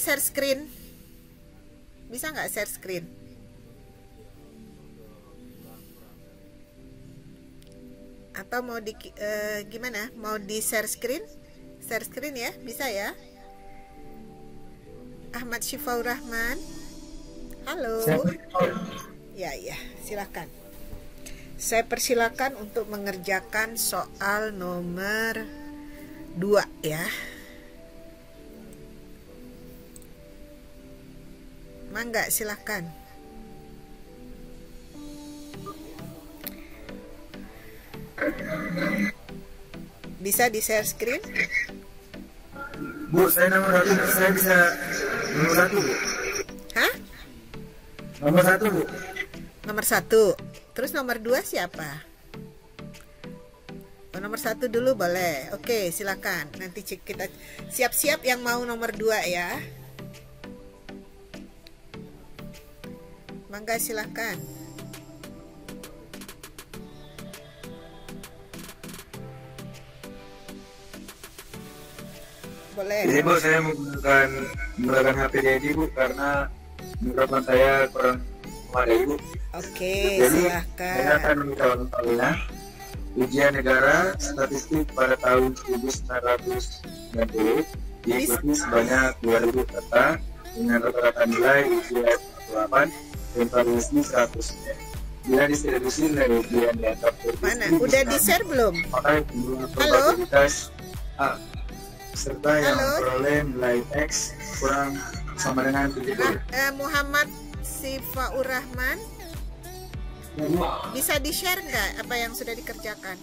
share screen? Bisa nggak share screen? Atau mau di gimana? Mau di share screen? Share screen ya, bisa ya? Ahmad Syifaur Rahman. Halo. Ya, silakan. Saya persilakan untuk mengerjakan soal nomor 2 ya. Mangga, silakan. Bisa di share screen? Bu, saya nomor 1, saya bisa nomor 1, Bu. Hah? Nomor 1, Bu. Nomor 1. Terus nomor 2 siapa? Oh, nomor 1 dulu boleh. Oke, silakan. Nanti kita siap-siap yang mau nomor 2 ya. Mangga, silakan. Boleh. Jadi Bu, saya menggunakan HP Dedi, Bu, karena mikrofon saya kurang memadai, Bu. Oke, Jadi, silakan. saya akan meminta Palina ujian negara statistik pada tahun 1990 diikuti sebanyak 2000 peserta dengan rata-rata nilai ujian 8 dan variasi 100. Bila distribusi nilai ujian di antara Mana? Udah di-share belum? maka jumlah Halo? probabilitas A serta yang Halo? memperoleh nilai X kurang sama dengan 70. Muhammad Syifaur Rahman, bisa di-share nggak apa yang sudah dikerjakan?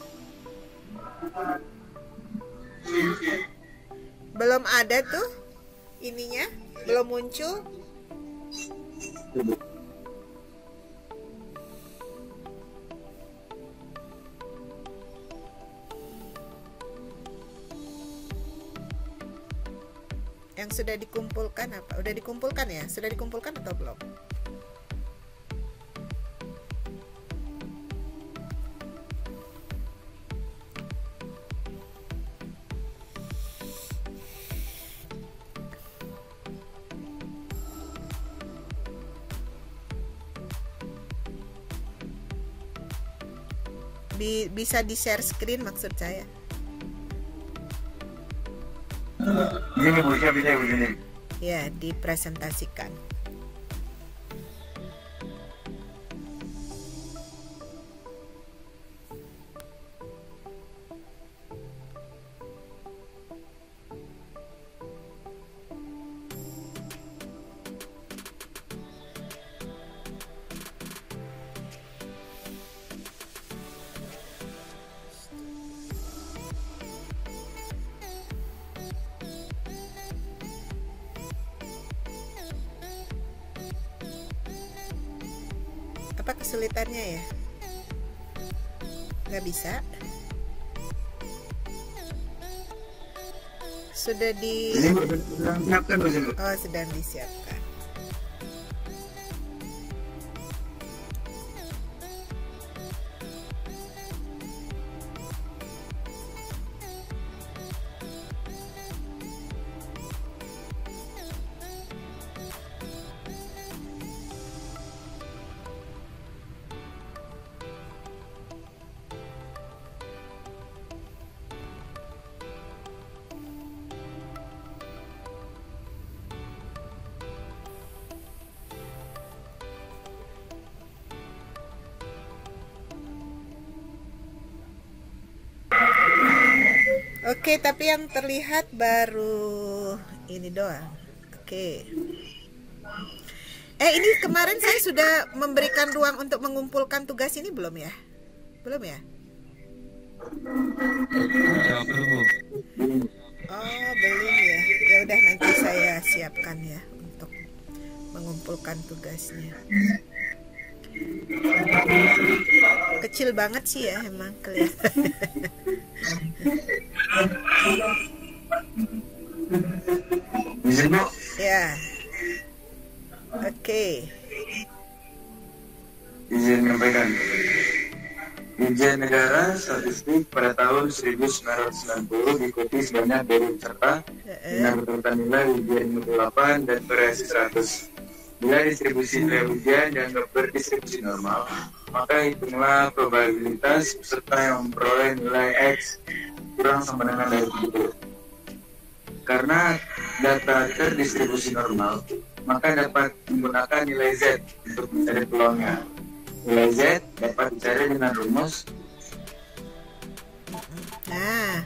Belum ada tuh ininya, belum muncul. Yang sudah dikumpulkan apa? Udah dikumpulkan ya? Sudah dikumpulkan atau belum? Bisa di share screen maksud saya. Begini Bu, saya bisa begini. Ya, dipresentasikan. Apa kesulitannya ya? Nggak bisa? Sudah di... Ini Bu, sedang siapkan Bu. Oh, sedang disiapkan. Oke, tapi yang terlihat baru ini doang. Oke. Ini kemarin saya sudah memberikan ruang untuk mengumpulkan tugas ini belum ya? Belum ya? Oh, belum ya. Ya udah, nanti saya siapkan ya untuk mengumpulkan tugasnya. Kecil banget sih ya, emang kelihatan. Izin Bu. Ya. Oke. Izin menyampaikan. Ujian negara statistik pada tahun 1990 diikuti sebanyak 2.000 peserta dengan rata nilai ujian 58 dan variasi 100. Bila distribusi nilai ujian dianggap berdistribusi normal, maka hitunglah probabilitas peserta yang memperoleh nilai X kurang sama dengan dari 70. Karena data terdistribusi normal, maka dapat menggunakan nilai Z untuk mencari peluangnya. Nilai Z dapat dicari dengan rumus. Nah,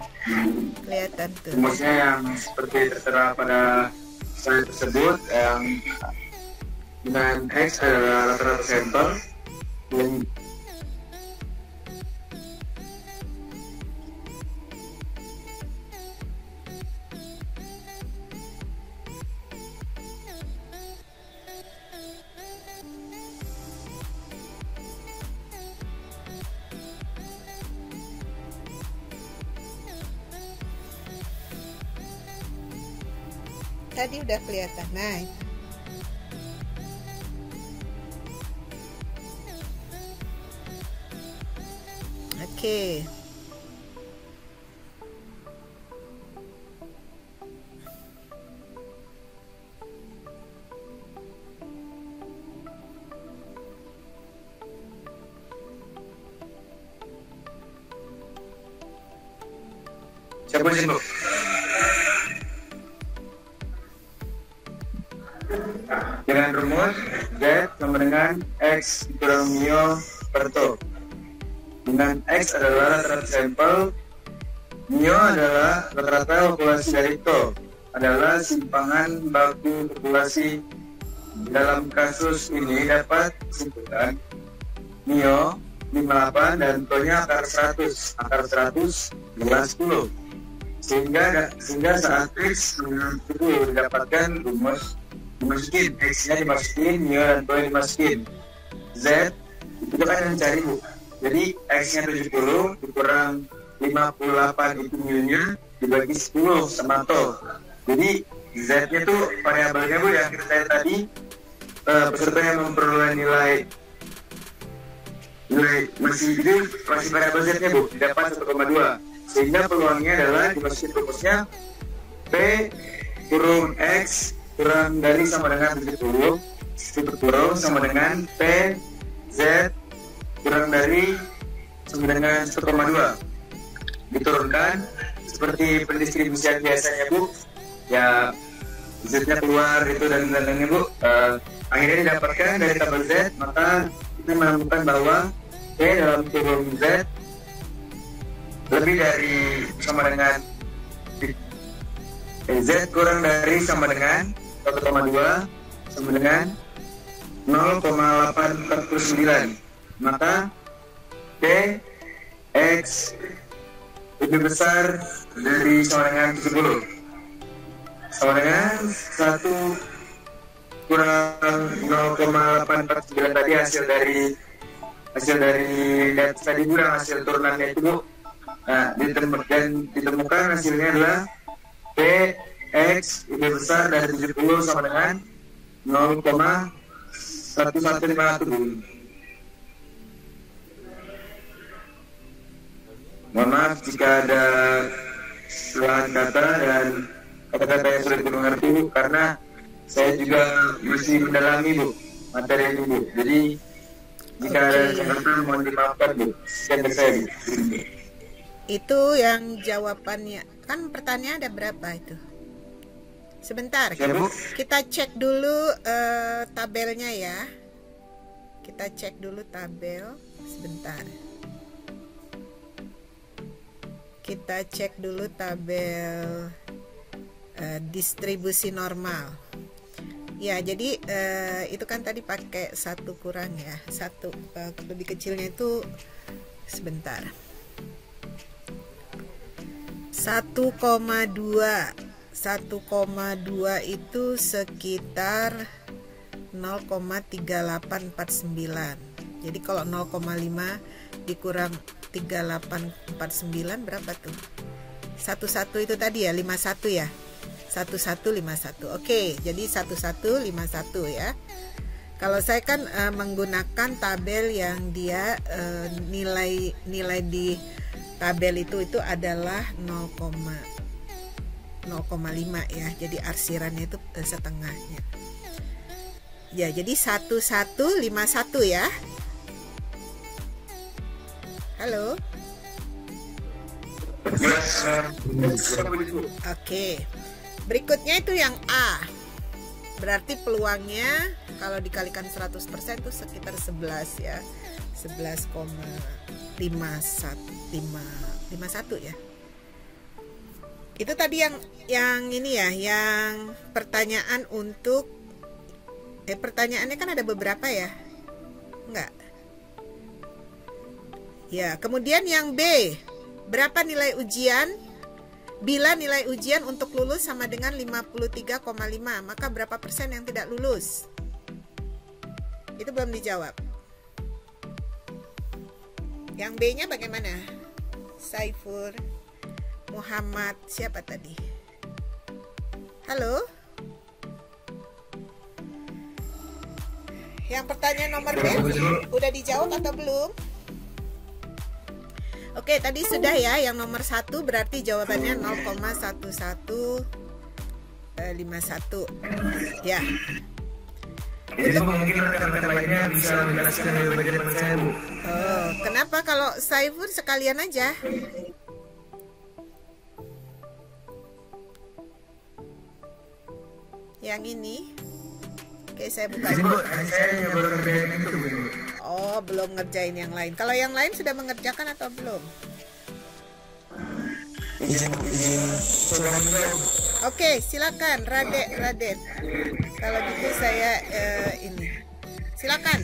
kelihatan tuh. Rumusnya yang seperti tertera pada slide tersebut, yang dengan X adalah rata-rata sampel yang Tadi udah kelihatan. Nah, oke. siapa sih, Bu? Dengan rumus Z sama dengan X dikurang mio per tau. Dengan X adalah rata-rata sampel, mio adalah rata-rata populasi dari tau, adalah simpangan baku populasi. Dalam kasus ini dapat disebutkan mio 58 dan tau-nya akar 100. Akar 100 adalah 10. Sehingga saat X dengan 10 didapatkan rumus dimasukin, X-nya dimasukin, mio dan tau dimasukin. Z itu kan yang cari, Bu. Jadi X-nya 70 dikurang 58 itu mio-nya dibagi 10 sama tau. Jadi Z-nya tuh variabelnya, Bu, yang kita cari tadi, peserta yang memperoleh nilai masih variabel Z-nya, Bu, dapat 1,2. Sehingga peluangnya adalah dimasukin rumusnya P kurung X kurang dari sama dengan 70 sama dengan P Z kurang dari sama dengan 1,2. Diturunkan seperti pendistribusian biasanya, Bu. Ya, Z-nya keluar itu dan lain-lainnya, Bu. Akhirnya didapatkan dari tabel Z, maka kita menemukan bahwa P dalam kurung Z lebih dari sama dengan Z kurang dari sama dengan 1,2 sama dengan 0,849. Maka P X lebih besar dari sama dengan 70, sama dengan 1 kurang 0,849 tadi hasil dari data tadi, kurang hasil turunannya itu, Bu. Nah, ditemukan hasilnya adalah P X lebih besar dari 70 sama dengan 0,1151. Mohon maaf jika ada kesalahan kata dan kata-kata yang sulit dimengerti, Bu, karena saya juga masih mendalami, Bu, materi ini, Bu. Jadi jika ada kesalahan mohon dimaafkan, Bu. Sekian dari saya, Bu. Itu yang jawabannya. Kan pertanyaan ada berapa itu? Sebentar, kita cek dulu tabelnya ya. Kita cek dulu tabel. Sebentar. Kita cek dulu tabel distribusi normal. Ya, jadi itu kan tadi pakai 1 kurang ya. 1 lebih kecilnya itu sebentar. 1,2 itu sekitar 0,3849. Jadi kalau 0,5 dikurang 3849 berapa tuh? 11 itu tadi ya, 51 ya. 1151. Oke, jadi 1151 ya. Kalau saya kan menggunakan tabel yang dia nilai di tabel itu adalah 0,5 ya. Jadi arsirannya itu setengahnya. Ya, jadi 1151 ya. Halo. Oke. Berikutnya itu yang A. Berarti peluangnya kalau dikalikan 100% itu sekitar 11 ya. 11,51 ya. Itu tadi yang ini ya, yang pertanyaan untuk pertanyaannya kan ada beberapa ya. Enggak. Ya, kemudian yang B. Berapa nilai ujian? Bila nilai ujian untuk lulus sama dengan 53,5, maka berapa persen yang tidak lulus? Itu belum dijawab. Yang B-nya bagaimana? Saifur, Muhammad, siapa tadi? Halo? Yang pertanyaan nomor B udah dijawab atau belum? Oke, tadi sudah ya. Yang nomor 1 berarti jawabannya 0,1151 ya. Jadi mungkin rekan-rekan lainnya bisa menjelaskan lebih banyak daripada saya, Bu. Oh, kenapa kalau Saifur sekalian aja? Yang ini? Oke, saya buka. Saya baru ngerjain itu, Bu. Oh, belum ngerjain yang lain. Kalau yang lain sudah mengerjakan atau belum? Izin coba menjawab. Oke, silakan Raden. Kalau gitu saya ini. Silakan.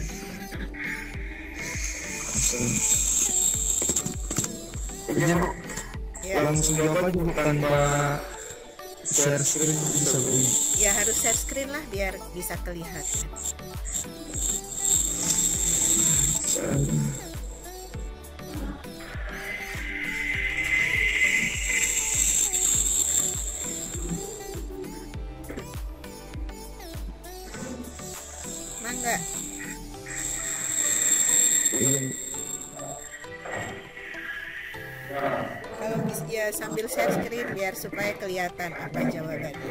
Izin, Bu. Ya. Langsung jawab aja, Bu, tanpa share screen bisa, Bu. Ya, harus share screen lah biar bisa kelihatan. Mangga. Kalau ya sambil share screen biar supaya kelihatan apa jawabannya.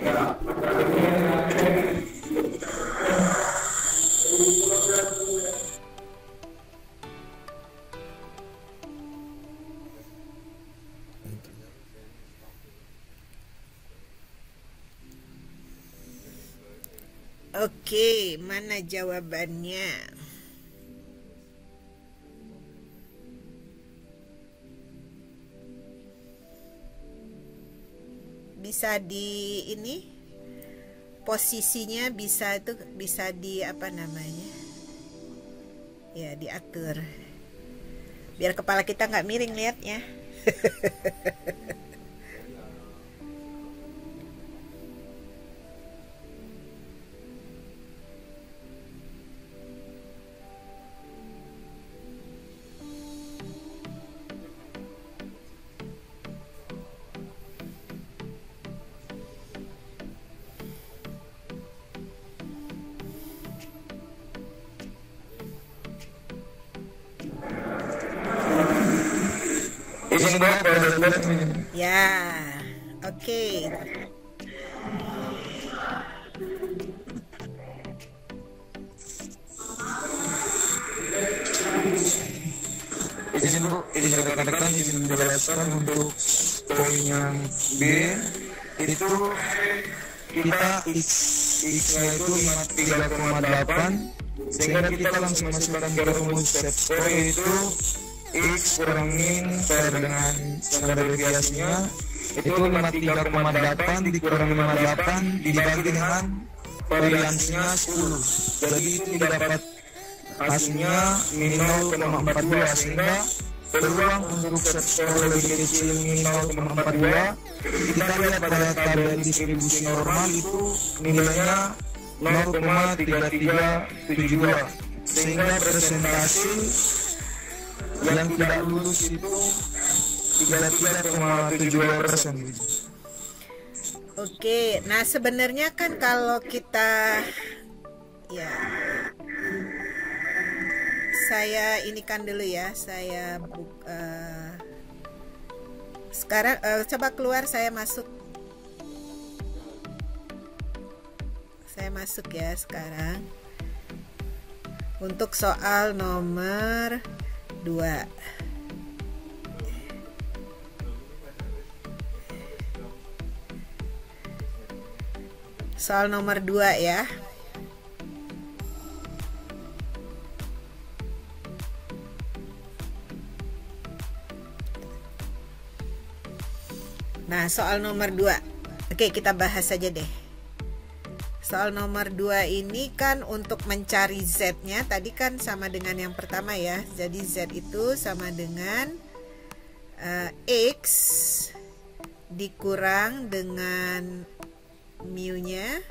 Oke, mana jawabannya? Bisa di ini posisinya bisa di apa namanya? Ya, diatur. Biar kepala kita nggak miring liatnya. Ya, oke. Izin, Bu, izin rekan-rekan, izin menjelaskan untuk poin yang B itu kita X-nya itu 53,8 sehingga kita langsung masukkan ke rumus set square yaitu X kurang min per dengan standar deviasinya itu 53,8 dikurang 58 dibagi dengan variansinya 10, jadi itu dapat hasilnya min 0,42 sehingga peluang untuk set square lebih kecil min 0,42 kita lihat pada tabel distribusi normal itu nilainya 0,3372 sehingga presentasi yang tidak lulus itu 33,72%. Oke, nah sebenarnya kan kalau kita ya Saya inikan dulu ya. Saya sekarang coba keluar, saya masuk. Saya masuk ya sekarang. Untuk soal nomor 2. Soal nomor 2 ya. Nah, soal nomor 2. Oke, kita bahas saja deh. Soal nomor 2 ini kan untuk mencari Z-nya, tadi kan sama dengan yang pertama ya. Jadi Z itu sama dengan X dikurang dengan mu-nya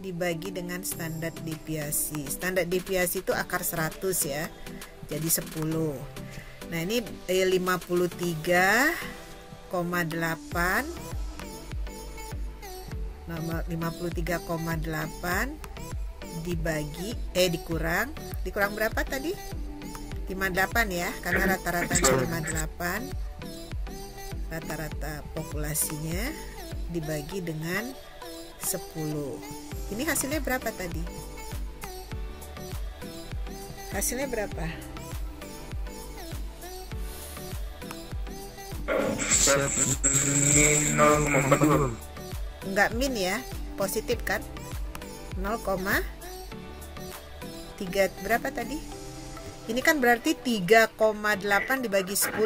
dibagi dengan standar deviasi. Standar deviasi itu akar 100 ya. Jadi 10. Nah, ini 53,8 nomor 53,8 dibagi dikurang berapa tadi? 58 ya, karena rata-ratanya 58. Rata-rata populasinya dibagi dengan 10. Ini hasilnya berapa tadi? Hasilnya berapa? Min 0,42. Enggak min ya, positif kan? 0,3 berapa tadi? Ini kan berarti 3,8 dibagi 10.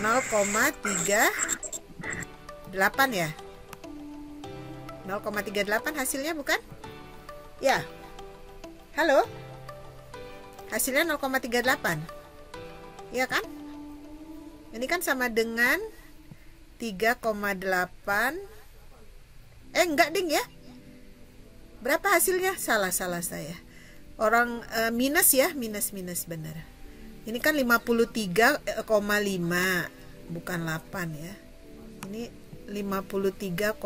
0,38 ya. 0,38 hasilnya bukan? Ya. Halo? Hasilnya 0,38. Iya kan? Ini kan sama dengan 3,8. Enggak ding ya. Berapa hasilnya? Salah saya. Orang minus ya, minus benar. Ini kan 53,5, bukan 8 ya. Ini 53,5.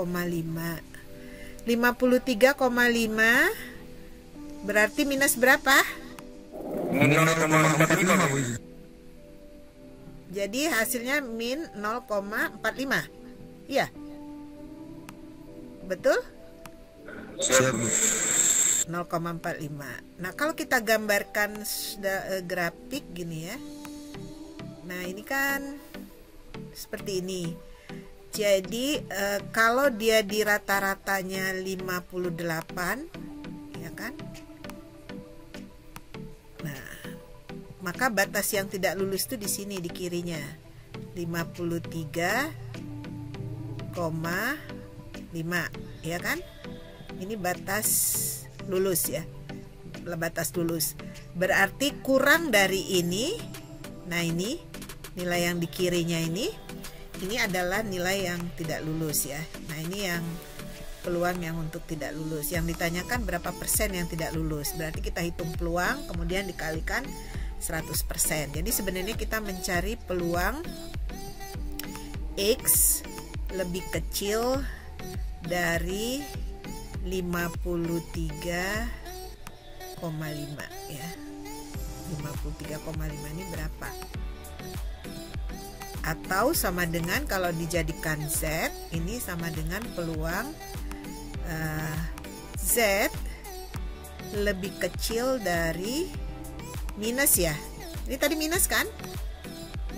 53,5 berarti minus berapa? Minus 0,45. Jadi hasilnya min 0,45. Iya. Betul? 0,45. Nah, kalau kita gambarkan grafik gini ya. Nah, ini kan seperti ini. Jadi kalau dia di rata-ratanya 58, ya kan? Nah, maka batas yang tidak lulus itu di sini, di kirinya. 53,5, ya kan? Ini batas lulus ya. Batas lulus. Berarti kurang dari ini. Nah, ini nilai yang di kirinya ini adalah nilai yang tidak lulus ya. Nah, ini yang peluang yang untuk tidak lulus. Yang ditanyakan berapa persen yang tidak lulus. Berarti kita hitung peluang kemudian dikalikan 100%. Jadi sebenarnya kita mencari peluang X lebih kecil dari 53,5 ya. 53,5 ini berapa? Atau sama dengan kalau dijadikan Z, ini sama dengan peluang Z lebih kecil dari minus ya. Ini tadi minus kan?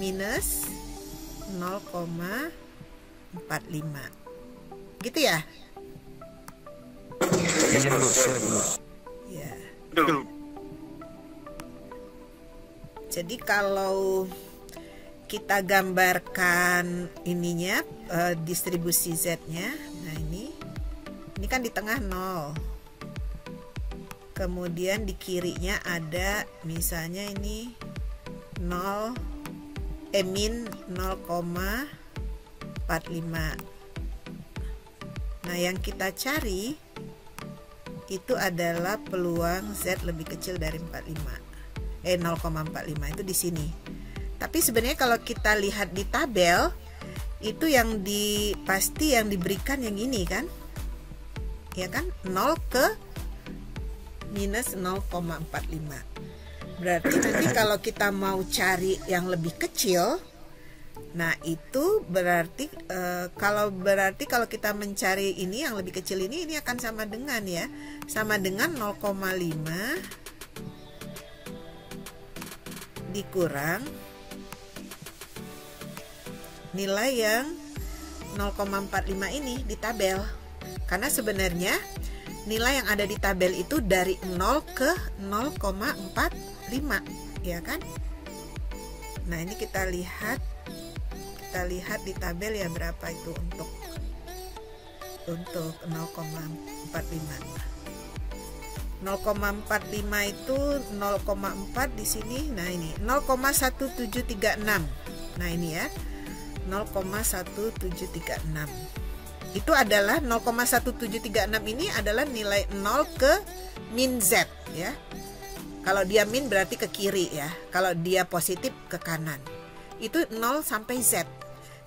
Minus 0,45. Gitu ya? Ya. Jadi kalau kita gambarkan ininya, distribusi Z-nya. Nah, ini kan di tengah 0. Kemudian di kirinya ada misalnya ini min 0,45. Nah, yang kita cari itu adalah peluang Z lebih kecil dari 0,45 itu di sini. Tapi sebenarnya kalau kita lihat di tabel itu yang pasti yang diberikan yang ini kan, ya kan, 0 ke minus 0,45. Berarti nanti kalau kita mau cari yang lebih kecil, nah itu berarti kalau kita mencari ini yang lebih kecil ini akan sama dengan ya, sama dengan 0,5 dikurang nilai yang 0,45 ini di tabel. Karena sebenarnya nilai yang ada di tabel itu dari 0 ke 0,45, ya kan? Nah, ini kita lihat di tabel ya berapa itu untuk 0,45. 0,45 itu 0,4 di sini. Nah, ini 0,1736. Nah, ini ya. 0,1736. Itu adalah 0,1736 ini adalah nilai 0 ke min Z ya. Kalau dia min berarti ke kiri ya. Kalau dia positif ke kanan. Itu 0 sampai Z.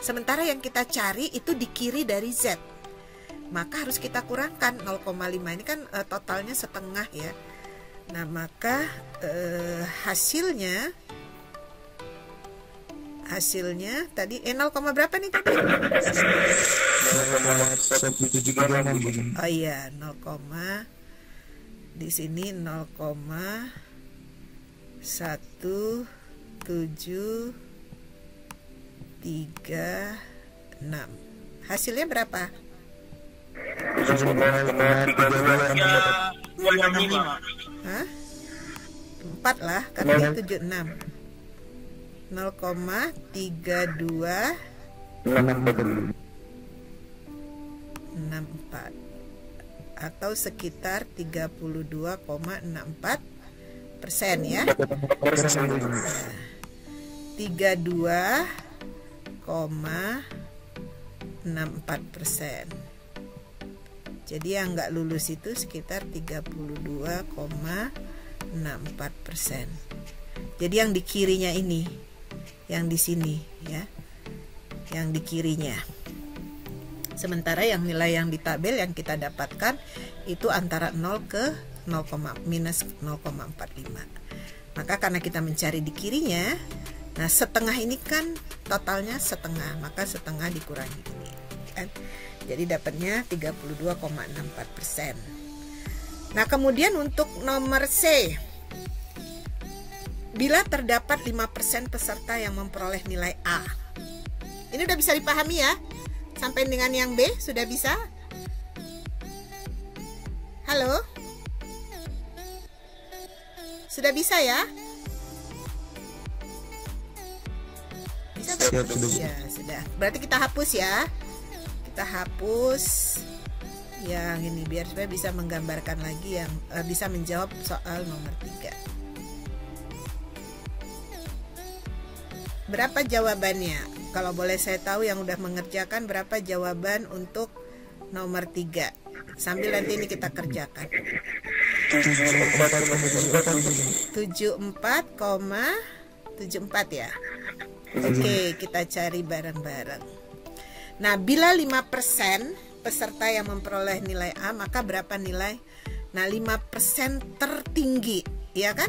Sementara yang kita cari itu di kiri dari Z. Maka harus kita kurangkan 0,5. Ini kan totalnya setengah ya. Nah, maka hasilnya tadi 0, berapa nih tadi? 0,1736. Oh iya, 0, di sini 0,1736. Hasilnya berapa? 0,325. Hah? 4 lah, katanya 76. 0,3264 atau sekitar 32,64% ya. 32,64%. Jadi yang nggak lulus itu sekitar 32,64%. Jadi yang di kirinya ini, yang di sini ya, yang di kirinya. Sementara yang nilai yang di tabel yang kita dapatkan itu antara 0 ke minus 0,45. Maka karena kita mencari di kirinya, nah setengah ini kan totalnya setengah, maka setengah dikurangi ini kan. Jadi dapatnya 32,64%. Nah, kemudian untuk nomor C, bila terdapat 5% peserta yang memperoleh nilai A. Ini udah bisa dipahami ya? Sampai dengan yang B sudah bisa? Halo? Sudah bisa ya? Bisa? Ya, sudah. Berarti kita hapus ya. Kita hapus yang ini biar supaya bisa menggambarkan lagi yang bisa menjawab soal nomor 3. Berapa jawabannya? Kalau boleh saya tahu yang udah mengerjakan berapa jawaban untuk nomor 3? Sambil nanti ini kita kerjakan. 74,74 ya. Oke, kita cari bareng-bareng. Nah, bila 5% peserta yang memperoleh nilai A, maka berapa nilai? Nah, 5% tertinggi, ya kan?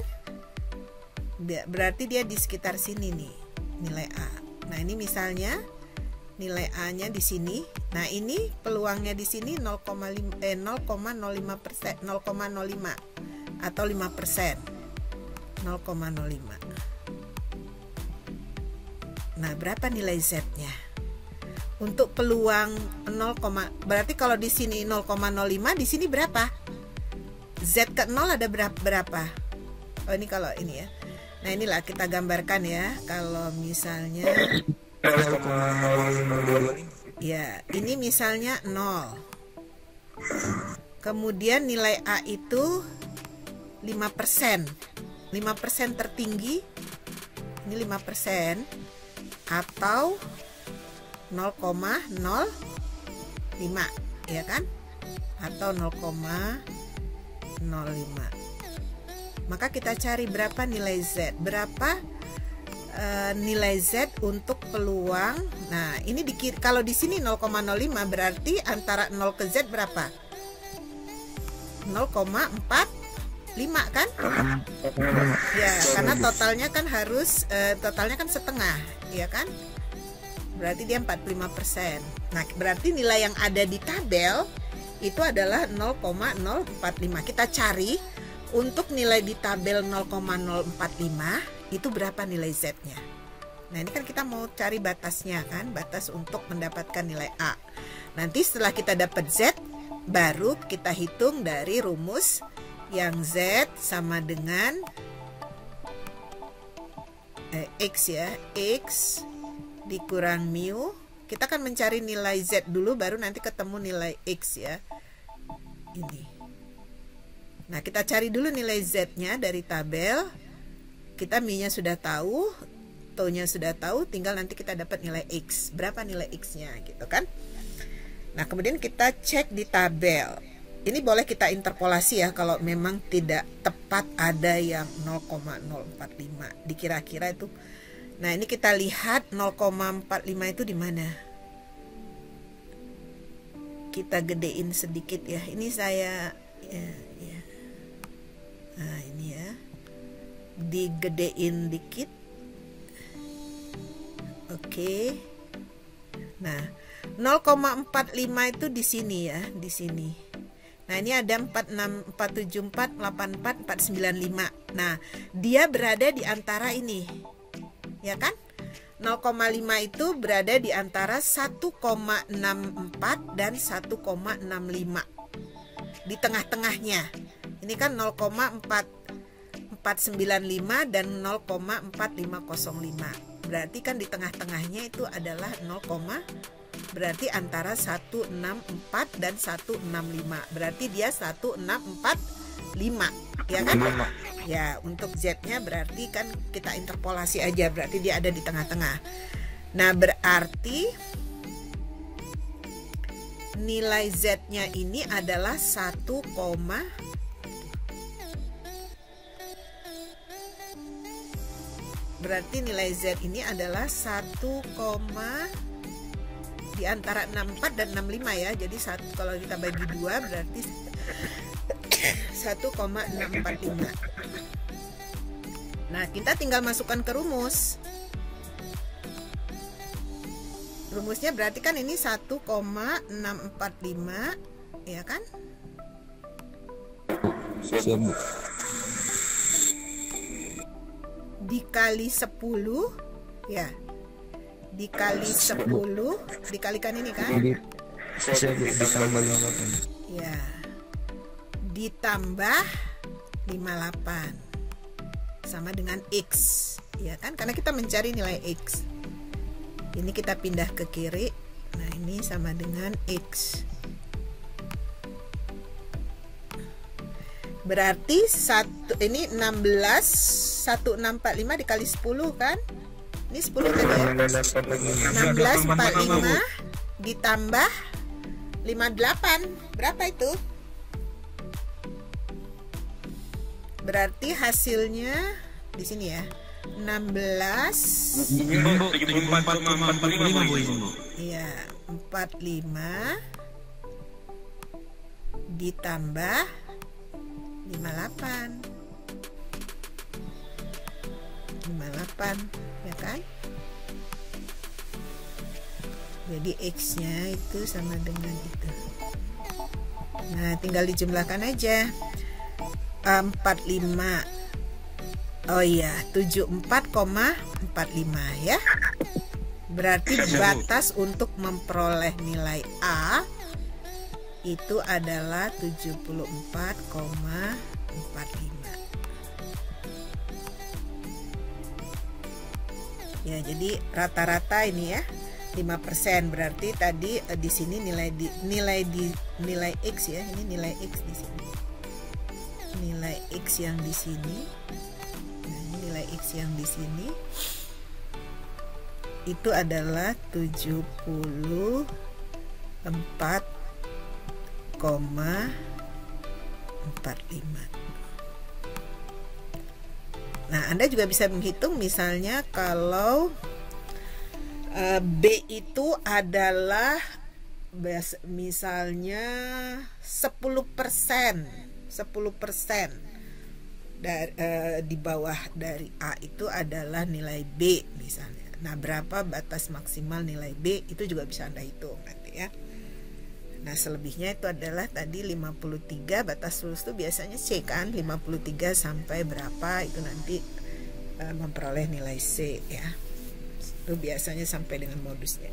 Berarti dia di sekitar sini nih, nilai A. Nah, ini misalnya nilai A-nya di sini. Nah, ini peluangnya di sini 0,05%, 0,05 atau 5%. 0,05. Nah, berapa nilai Z-nya? Untuk peluang 0, berarti kalau di sini 0,05, di sini berapa? Z ke 0 ada berapa? Oh, ini kalau ini ya. Nah, inilah kita gambarkan ya. Kalau misalnya ya, ini misalnya 0. Kemudian nilai A itu 5%. 5% tertinggi. Ini 5% atau 0,05 ya kan? Atau 0,05. Maka kita cari berapa nilai Z. Berapa nilai Z untuk peluang. Nah, ini kalau di sini 0,05 berarti antara 0 ke Z berapa? 0,45 5 kan? Ya, karena totalnya kan harus totalnya kan setengah, ya kan? Berarti dia 45%. Nah, berarti nilai yang ada di tabel itu adalah 0,045. Kita cari untuk nilai di tabel 0,045 itu berapa nilai Z-nya. Nah, ini kan kita mau cari batasnya kan, batas untuk mendapatkan nilai A. Nanti setelah kita dapat Z, baru kita hitung dari rumus yang Z sama dengan X ya, X dikurang mu. Kita akan mencari nilai Z dulu, baru nanti ketemu nilai X ya. Ini. Nah, kita cari dulu nilai Z-nya dari tabel. Kita mu-nya sudah tahu, T-nya sudah tahu, tinggal nanti kita dapat nilai X. Berapa nilai X-nya gitu kan? Nah, kemudian kita cek di tabel. Ini boleh kita interpolasi ya kalau memang tidak tepat ada yang 0,045. Dikira-kira itu. Nah, ini kita lihat 0,45 itu di mana? Kita gedein sedikit ya. Ini saya ya. Nah, ini ya. Digedein dikit. Oke. Nah, 0,45 itu di sini ya, di sini. Nah, ini ada 46, 474, 84, 495. Nah, dia berada di antara ini. Ya kan? 0,5 itu berada di antara 1,64 dan 1,65. Di tengah-tengahnya. Ini kan 0,4495 dan 0,4505. Berarti kan di tengah-tengahnya itu adalah 0, berarti antara 164 dan 165. Berarti dia 1645, ya kan? Ya, untuk Z-nya berarti kan kita interpolasi aja, berarti dia ada di tengah-tengah. Nah, berarti nilai Z-nya ini adalah 1, berarti nilai Z ini adalah 1, di antara 64 dan 65 ya. Jadi kalau kita bagi 2 berarti 1,645. Nah, kita tinggal masukkan ke rumus. Rumusnya berarti kan ini 1,645, ya kan? Siap, Bu. Dikali 10 ya, dikali 10 dikalikan ini kan Siap, Bu. Ditambah 58 ya, ditambah 58 sama dengan X, ya kan, karena kita mencari nilai X. Ini kita pindah ke kiri. Nah, ini sama dengan X. Berarti ini 16 dikali 10 kan? Ini 10 tadi ya. 1645 ditambah 58. Berapa itu? Berarti hasilnya di sini ya. 16. Iya, 45 ditambah 58 ya kan? Jadi X nya itu sama dengan itu. Nah, tinggal dijumlahkan aja. 45, oh iya, 74,45 ya. Berarti batas untuk memperoleh nilai A itu adalah 74,45. Ya, jadi rata-rata ini ya 5%. Berarti tadi di sini nilai X ya, ini nilai X di sini. Nilai X yang di sini. Nah, ini nilai X yang di sini itu adalah 74,45. Nah, Anda juga bisa menghitung misalnya kalau B itu adalah misalnya 10%. di bawah dari A itu adalah nilai B misalnya. Nah, berapa batas maksimal nilai B itu juga bisa Anda hitung nanti ya. Nah, selebihnya itu adalah tadi 53, batas lulus itu biasanya C kan, 53 sampai berapa itu nanti memperoleh nilai C ya. Itu biasanya sampai dengan modusnya.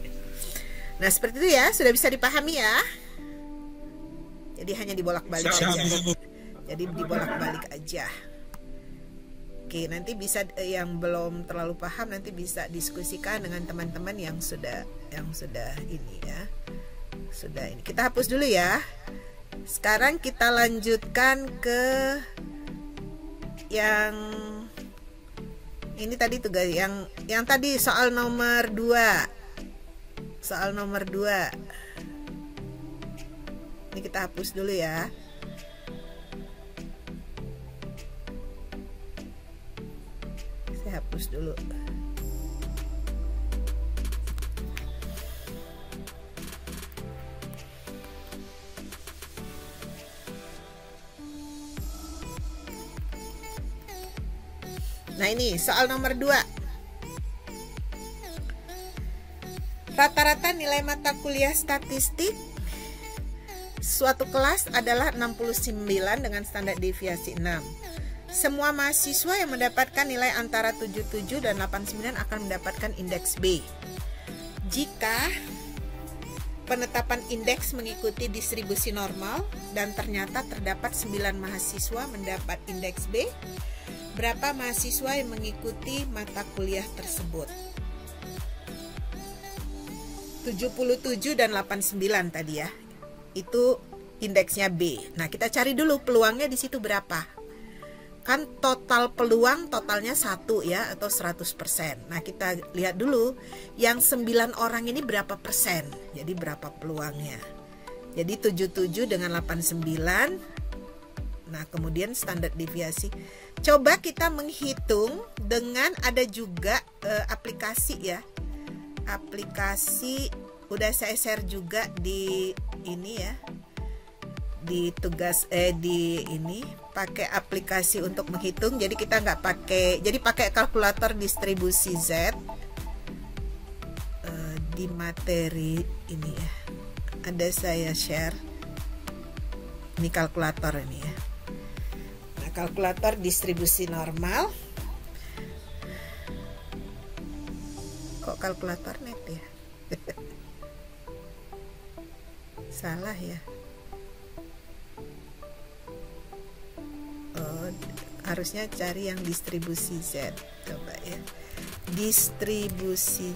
Nah, seperti itu ya, sudah bisa dipahami ya. Jadi hanya dibolak-balik aja. Jadi dibolak-balik aja. Oke, nanti bisa yang belum terlalu paham nanti bisa diskusikan dengan teman-teman yang sudah ini ya. Sudah ini. Kita hapus dulu ya. Sekarang kita lanjutkan ke yang ini tadi tugas yang tadi soal nomor 2. Soal nomor 2. Ini kita hapus dulu ya. Hapus dulu. Nah, ini soal nomor 2. Rata-rata nilai mata kuliah statistik suatu kelas adalah 69 dengan standar deviasi 6. Semua mahasiswa yang mendapatkan nilai antara 77 dan 89 akan mendapatkan indeks B. Jika penetapan indeks mengikuti distribusi normal dan ternyata terdapat 9 mahasiswa mendapat indeks B, berapa mahasiswa yang mengikuti mata kuliah tersebut? 77 dan 89 tadi ya. Itu indeksnya B. Nah, kita cari dulu peluangnya di situ berapa. Kan total peluang totalnya 1 ya, atau 100%. Nah, kita lihat dulu yang 9 orang ini berapa persen. Jadi berapa peluangnya. Jadi 77 dengan 89. Nah, kemudian standar deviasi. Coba kita menghitung dengan ada juga aplikasi ya. Aplikasi udah saya share juga di ini ya. Di tugas di ini pakai aplikasi untuk menghitung. Jadi kita nggak pakai, jadi pakai kalkulator distribusi Z. Di materi ini ya ada saya share ini kalkulator ini ya. Nah, kalkulator distribusi normal. Kok kalkulator net ya? Salah ya. Harusnya cari yang distribusi Z. Coba ya, distribusi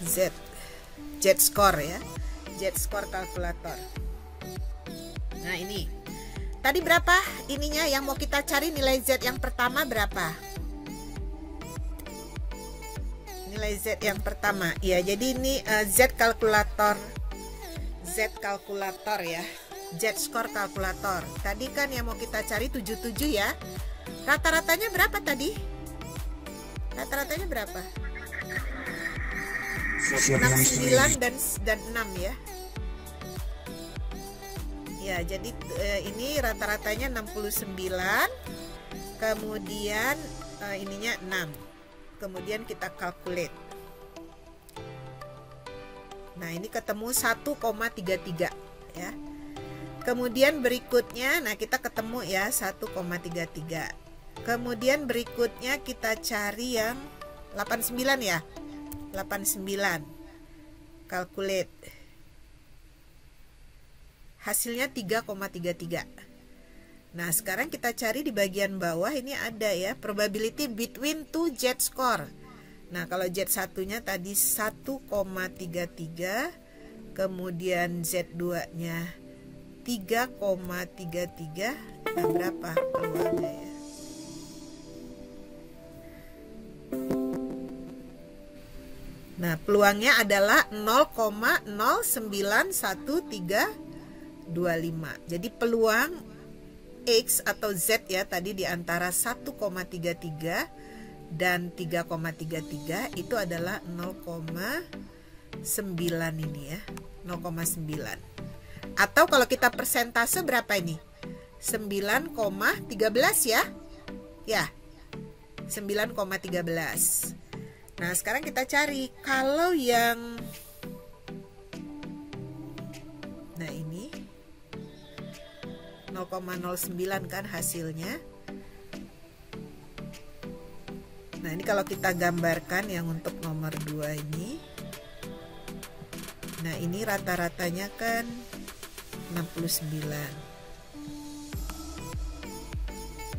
Z score ya, Z score kalkulator. Nah, ini tadi berapa ininya yang mau kita cari, nilai Z yang pertama berapa? Nilai Z yang pertama ya, jadi ini Z kalkulator ya, Z score kalkulator. Tadi kan yang mau kita cari 77 ya. Rata-ratanya berapa tadi? Rata-ratanya berapa? 69 dan 6 ya. Ya, jadi ini rata-ratanya 69. Kemudian ininya 6. Kemudian kita calculate. Nah, ini ketemu 1,33 ya. Kemudian berikutnya, nah kita ketemu ya 1,33. Kemudian berikutnya kita cari yang 89 ya. 89. Calculate. Hasilnya 3,33. Nah, sekarang kita cari di bagian bawah ini ada ya, probability between two Z score. Nah, kalau Z satunya tadi 1,33, kemudian Z2-nya 3,33. Nah, berapa peluangnya ya? Nah, peluangnya adalah 0,091325. Jadi peluang X atau Z ya tadi di antara 1,33 dan 3,33 itu adalah 0,9 ini ya, 0,9. Atau kalau kita persentase berapa ini? 9,13 ya. Ya, 9,13. Nah, sekarang kita cari kalau yang nah ini 0,09 kan hasilnya. Nah, ini kalau kita gambarkan yang untuk nomor 2 ini. Nah, ini rata-ratanya kan 69.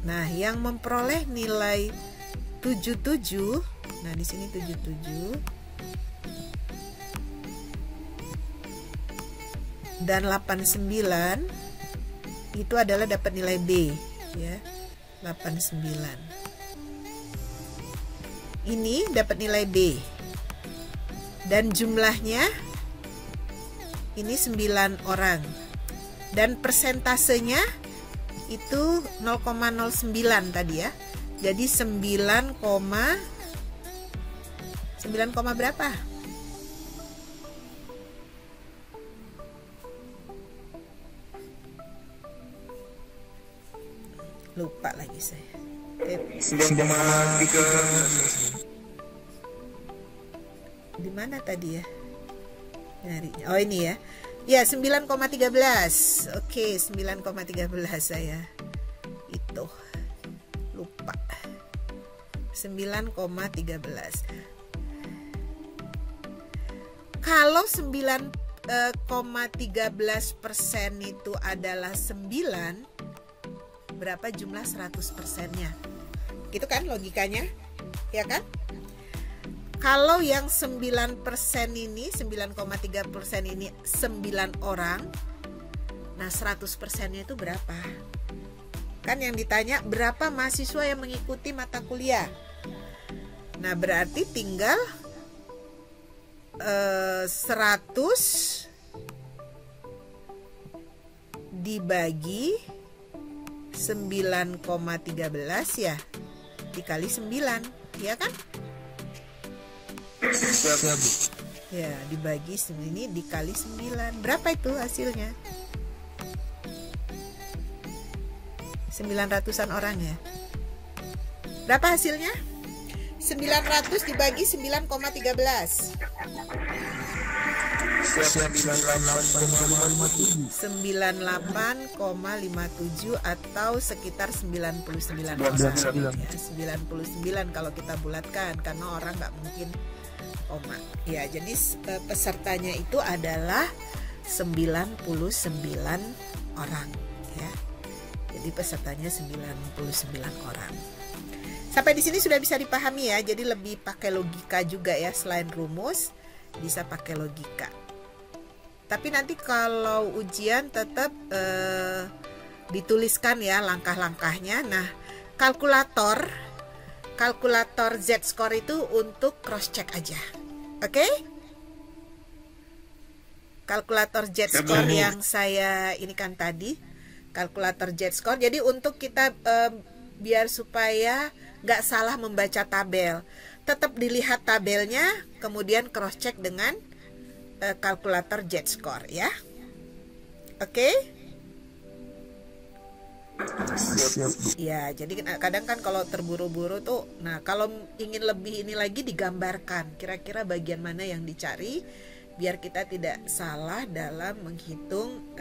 Nah, yang memperoleh nilai 77, nah di sini 77 dan 89 itu adalah dapat nilai B ya, 89. Ini dapat nilai B. Dan jumlahnya ini 9 orang. Dan persentasenya itu 0,09 tadi ya. Jadi 9, berapa? Lupa lagi saya. 9,3. Di mana tadi ya? Nyarinya. Oh, ini ya. Ya, 9,13. Oke, 9,13 saya. Itu. Lupa. 9,13. Kalau 9,13% itu adalah 9, berapa jumlah 100%-nya? Gitu kan logikanya? Ya kan? Kalau yang 9% ini, 9,3% ini 9 orang, nah 100%-nya itu berapa? Kan yang ditanya berapa mahasiswa yang mengikuti mata kuliah. Nah, berarti tinggal 100 dibagi 9,13 ya, dikali 9, ya kan? Ya, dibagi ini dikali 9. Berapa itu hasilnya? 900-an orang ya. Berapa hasilnya? 900 dibagi 9,13. 98,57 atau sekitar 99 orang. Ya, 99 kalau kita bulatkan, karena orang nggak mungkin koma. Ya, jadi pesertanya itu adalah 99 orang ya. Jadi pesertanya 99 orang. Sampai di sini sudah bisa dipahami ya. Jadi lebih pakai logika juga ya, selain rumus bisa pakai logika. Tapi nanti kalau ujian tetap dituliskan ya langkah-langkahnya. Nah, kalkulator Z-score itu untuk cross check aja. Oke? Kalkulator Z-score yang saya ini kan tadi, kalkulator Z-score. Jadi untuk kita biar supaya nggak salah membaca tabel, tetap dilihat tabelnya, kemudian cross check dengan kalkulator Z-score ya. Oke? Ya, jadi kadang kan kalau terburu-buru tuh, nah kalau ingin lebih ini lagi digambarkan kira-kira bagian mana yang dicari biar kita tidak salah dalam menghitung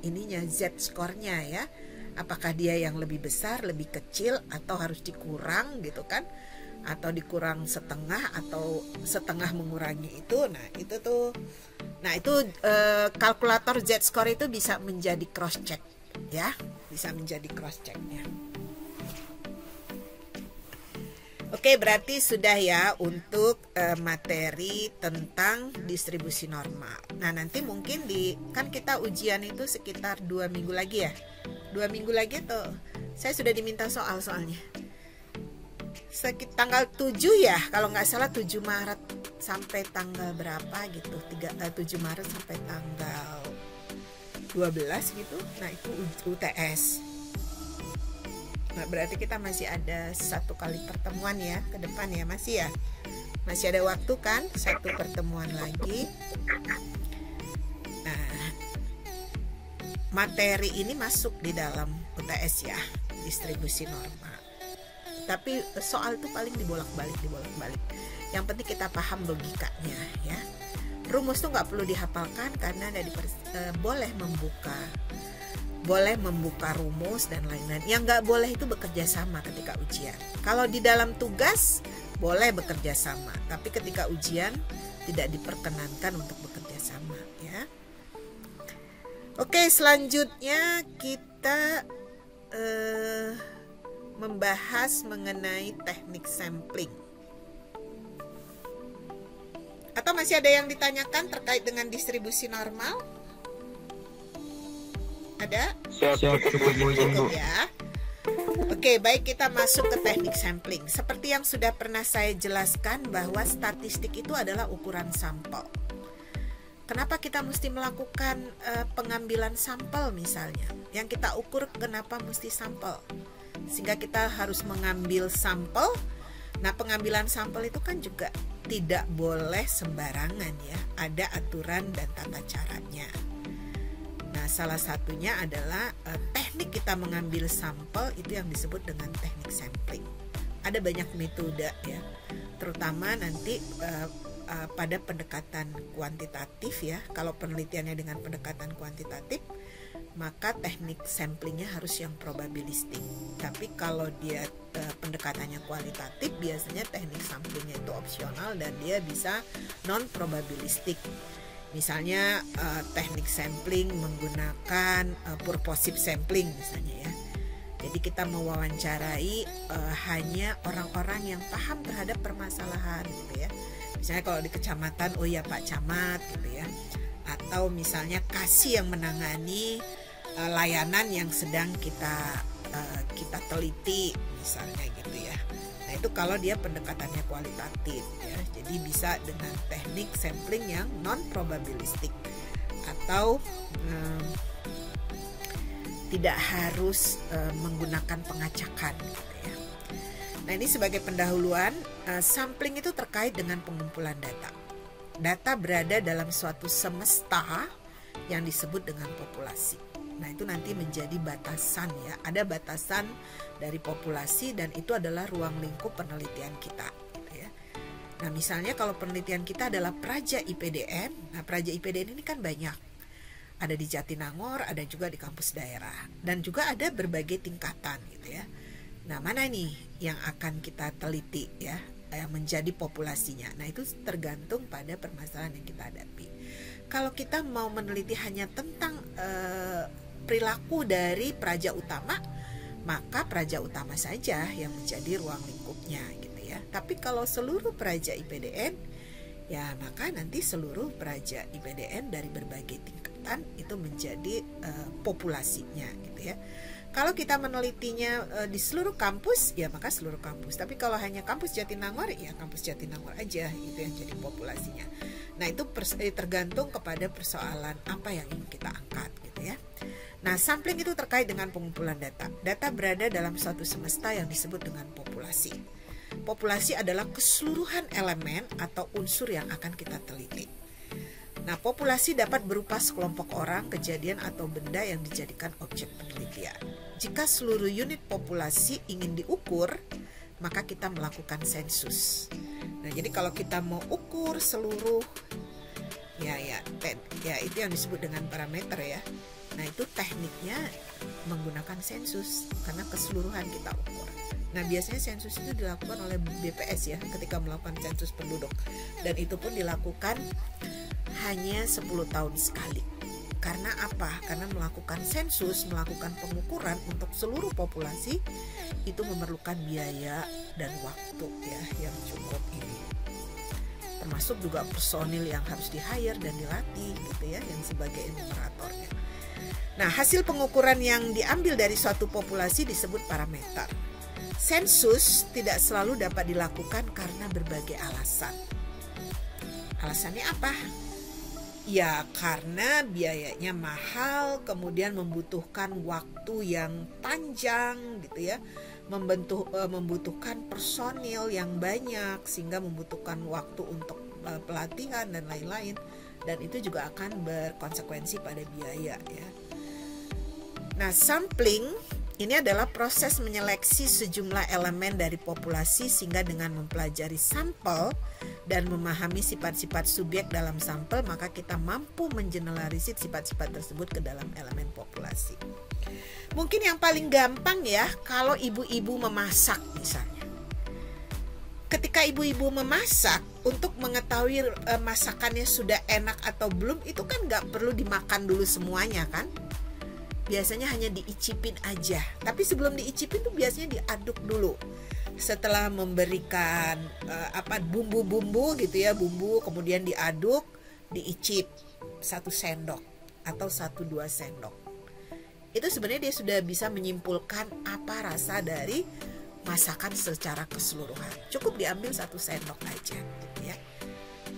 ininya Z-score-nya ya. Apakah dia yang lebih besar, lebih kecil, atau harus dikurang gitu kan? Atau dikurang setengah, atau setengah mengurangi itu. Nah, itu tuh. Nah, itu kalkulator Z-score itu bisa menjadi cross check ya. Bisa menjadi cross checknya. Oke, berarti sudah ya untuk materi tentang distribusi normal. Nah, nanti mungkin kan kita ujian itu sekitar 2 minggu lagi ya. 2 minggu lagi tuh saya sudah diminta soalnya. Tanggal 7 ya, kalau nggak salah 7 Maret sampai tanggal berapa gitu. 7 Maret sampai tanggal 12 gitu. Nah, itu UTS. Nah, berarti kita masih ada 1 kali pertemuan ya ke depan ya, masih ya. Masih ada waktu kan, 1 pertemuan lagi. Nah, materi ini masuk di dalam UTS ya, distribusi normal. Tapi soal itu paling dibolak-balik. Yang penting kita paham logikanya ya. Rumus tuh nggak perlu dihafalkan karena boleh membuka rumus dan lain-lain. Yang nggak boleh itu bekerja sama ketika ujian. Kalau di dalam tugas boleh bekerja sama, tapi ketika ujian tidak diperkenankan untuk bekerja sama ya. Oke, selanjutnya kita membahas mengenai teknik sampling. Atau masih ada yang ditanyakan terkait dengan distribusi normal? Ada? Cukup ya. Oke, baik, kita masuk ke teknik sampling. Seperti yang sudah pernah saya jelaskan bahwa statistik itu adalah ukuran sampel. Kenapa kita mesti melakukan pengambilan sampel misalnya? Yang kita ukur kenapa mesti sampel? Sehingga kita harus mengambil sampel. Nah, pengambilan sampel itu kan juga tidak boleh sembarangan ya. Ada aturan dan tata caranya. Nah, salah satunya adalah teknik kita mengambil sampel itu yang disebut dengan teknik sampling. Ada banyak metode ya, terutama nanti pada pendekatan kuantitatif ya. Kalau penelitiannya dengan pendekatan kuantitatif, maka teknik samplingnya harus yang probabilistik. Tapi kalau dia pendekatannya kualitatif, biasanya teknik samplingnya itu opsional dan dia bisa non probabilistik. Misalnya teknik sampling menggunakan purposive sampling misalnya ya. Jadi kita mewawancarai hanya orang-orang yang paham terhadap permasalahan gitu ya. Misalnya kalau di kecamatan, oh ya Pak Camat gitu ya. Atau misalnya kasih yang menangani layanan yang sedang kita teliti misalnya gitu ya. Nah, itu kalau dia pendekatannya kualitatif ya. Jadi bisa dengan teknik sampling yang non probabilistik atau tidak harus menggunakan pengacakan gitu ya. Nah, ini sebagai pendahuluan, sampling itu terkait dengan pengumpulan data. Data berada dalam suatu semesta yang disebut dengan populasi. Nah, itu nanti menjadi batasan ya. Ada batasan dari populasi dan itu adalah ruang lingkup penelitian kita gitu ya. Nah, misalnya kalau penelitian kita adalah Praja IPDN. Nah, Praja IPDN ini kan banyak. Ada di Jatinangor, ada juga di kampus daerah dan juga ada berbagai tingkatan gitu ya. Nah, mana nih yang akan kita teliti ya, yang menjadi populasinya. Nah, itu tergantung pada permasalahan yang kita hadapi. Kalau kita mau meneliti hanya tentang perilaku dari praja utama, maka praja utama saja yang menjadi ruang lingkupnya gitu ya. Tapi kalau seluruh praja IPDN, ya maka nanti seluruh praja IPDN dari berbagai tingkatan itu menjadi populasinya gitu ya. Kalau kita menelitinya di seluruh kampus, ya maka seluruh kampus. Tapi kalau hanya kampus Jatinangor, ya kampus Jatinangor aja itu yang jadi populasinya. Nah, itu tergantung kepada persoalan apa yang ingin kita angkat gitu ya. Nah, sampling itu terkait dengan pengumpulan data. Data berada dalam suatu semesta yang disebut dengan populasi. Populasi adalah keseluruhan elemen atau unsur yang akan kita teliti. Nah, populasi dapat berupa sekelompok orang, kejadian, atau benda yang dijadikan objek penelitian. Jika seluruh unit populasi ingin diukur, maka kita melakukan sensus. Nah, jadi kalau kita mau ukur seluruh, ya itu yang disebut dengan parameter ya. Nah, itu tekniknya menggunakan sensus karena keseluruhan kita ukur. Nah, biasanya sensus itu dilakukan oleh BPS ya ketika melakukan sensus penduduk. Dan itu pun dilakukan hanya 10 tahun sekali. Karena apa? Karena melakukan sensus, melakukan pengukuran untuk seluruh populasi itu memerlukan biaya dan waktu ya yang cukup ini. Termasuk juga personil yang harus di-hire dan dilatih gitu ya, yang sebagai enumeratornya. Nah, hasil pengukuran yang diambil dari suatu populasi disebut parameter. Sensus tidak selalu dapat dilakukan karena berbagai alasan. Alasannya apa? Ya, karena biayanya mahal, kemudian membutuhkan waktu yang panjang gitu ya. Membutuhkan personil yang banyak sehingga membutuhkan waktu untuk pelatihan dan lain-lain, dan itu juga akan berkonsekuensi pada biaya ya. Nah, sampling Ini adalah proses menyeleksi sejumlah elemen dari populasi sehingga dengan mempelajari sampel dan memahami sifat-sifat subjek dalam sampel, maka kita mampu mengeneralisir sifat-sifat tersebut ke dalam elemen populasi. Mungkin yang paling gampang ya, kalau ibu-ibu memasak misalnya. Ketika ibu-ibu memasak, untuk mengetahui masakannya sudah enak atau belum, itu kan nggak perlu dimakan dulu semuanya kan. Biasanya hanya diicipin aja. Tapi sebelum diicipin tuh biasanya diaduk dulu. Setelah memberikan bumbu-bumbu gitu ya, bumbu kemudian diaduk, diicip 1 sendok atau 1-2 sendok. Itu sebenarnya dia sudah bisa menyimpulkan apa rasa dari masakan secara keseluruhan. Cukup diambil 1 sendok aja gitu ya.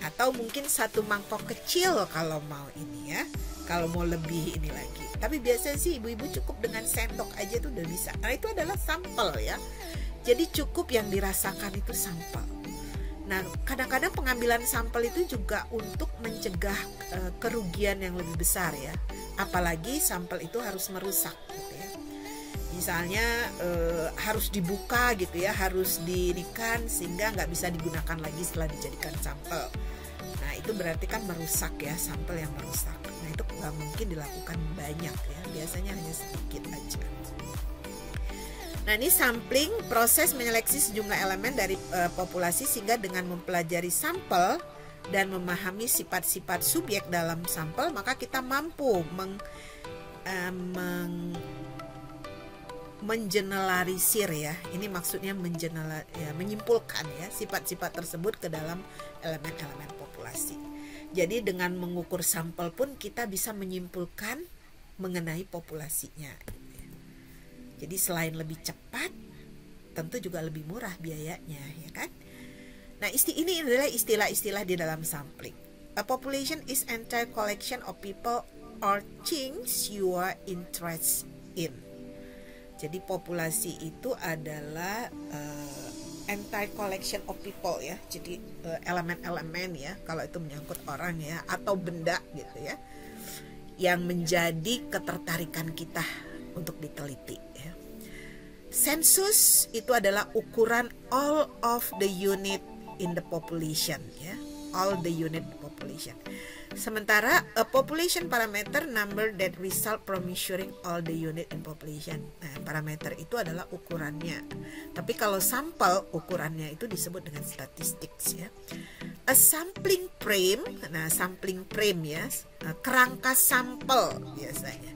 Atau mungkin 1 mangkok kecil kalau mau ini ya. Kalau mau lebih ini lagi. Tapi biasanya sih ibu-ibu cukup dengan sendok aja tuh udah bisa. Nah itu adalah sampel ya. Jadi cukup yang dirasakan itu sampel. Nah kadang-kadang pengambilan sampel itu juga untuk mencegah kerugian yang lebih besar ya. Apalagi sampel itu harus merusak gitu ya. Misalnya harus dibuka gitu ya, harus diinikan sehingga nggak bisa digunakan lagi setelah dijadikan sampel. Nah itu berarti kan merusak ya, sampel yang merusak. Nah itu nggak mungkin dilakukan banyak ya, biasanya hanya sedikit aja. Nah ini sampling, proses menyeleksi sejumlah elemen dari populasi sehingga dengan mempelajari sampel dan memahami sifat-sifat subjek dalam sampel, maka kita mampu mengeneralisir ya. Ini maksudnya menyimpulkan ya sifat-sifat tersebut ke dalam elemen-elemen populasi. Jadi dengan mengukur sampel pun kita bisa menyimpulkan mengenai populasinya. Jadi selain lebih cepat, tentu juga lebih murah biayanya, ya kan? Nah, ini adalah istilah-istilah di dalam sampling. A population is entire collection of people or things you are interested in. Jadi populasi itu adalah entire collection of people ya. Jadi elemen-elemen ya, kalau itu menyangkut orang ya atau benda gitu ya, yang menjadi ketertarikan kita untuk diteliti ya. Sensus itu adalah ukuran all of the unit in the population ya, all the unit population. Sementara a population parameter number that result from measuring all the unit in population. Nah, parameter itu adalah ukurannya. Tapi kalau sampel ukurannya itu disebut dengan statistics ya. A sampling frame, nah sampling frame ya, kerangka sampel biasanya.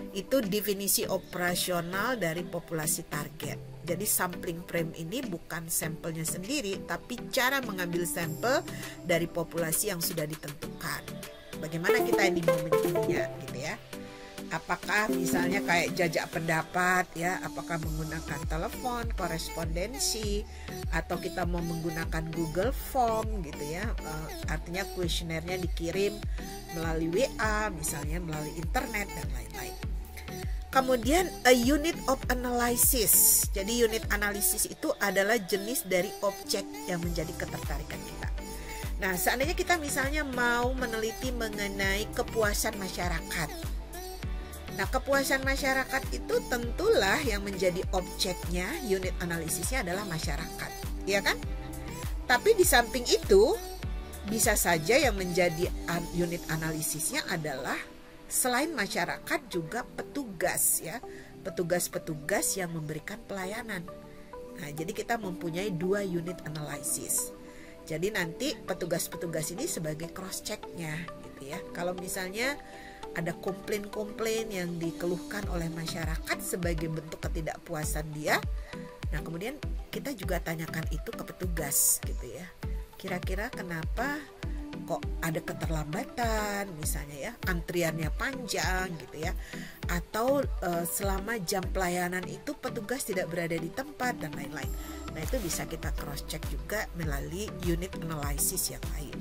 Itu definisi operasional dari populasi target. Jadi sampling frame ini bukan sampelnya sendiri, tapi cara mengambil sampel dari populasi yang sudah ditentukan. Bagaimana kita ini memenuhinya gitu ya. Apakah misalnya kayak jajak pendapat ya, apakah menggunakan telepon, korespondensi, atau kita mau menggunakan Google Form gitu ya. Artinya kuesionernya dikirim melalui WA, misalnya melalui internet dan lain-lain. Kemudian a unit of analysis. Jadi unit analisis itu adalah jenis dari objek yang menjadi ketertarikan kita. Nah, seandainya kita misalnya mau meneliti mengenai kepuasan masyarakat. Nah, kepuasan masyarakat itu tentulah yang menjadi objeknya, unit analisisnya adalah masyarakat, ya kan? Tapi di samping itu bisa saja yang menjadi unit analisisnya adalah selain masyarakat juga petugas ya, petugas-petugas yang memberikan pelayanan. Nah, jadi kita mempunyai 2 unit analisis. Jadi nanti petugas-petugas ini sebagai cross check-nya gitu ya. Kalau misalnya ada komplain-komplain yang dikeluhkan oleh masyarakat sebagai bentuk ketidakpuasan dia, nah kemudian kita juga tanyakan itu ke petugas gitu ya. Kira-kira kenapa kok ada keterlambatan misalnya ya, antriannya panjang gitu ya, atau selama jam pelayanan itu petugas tidak berada di tempat dan lain-lain. Nah itu bisa kita cross check juga melalui unit analysis yang lain.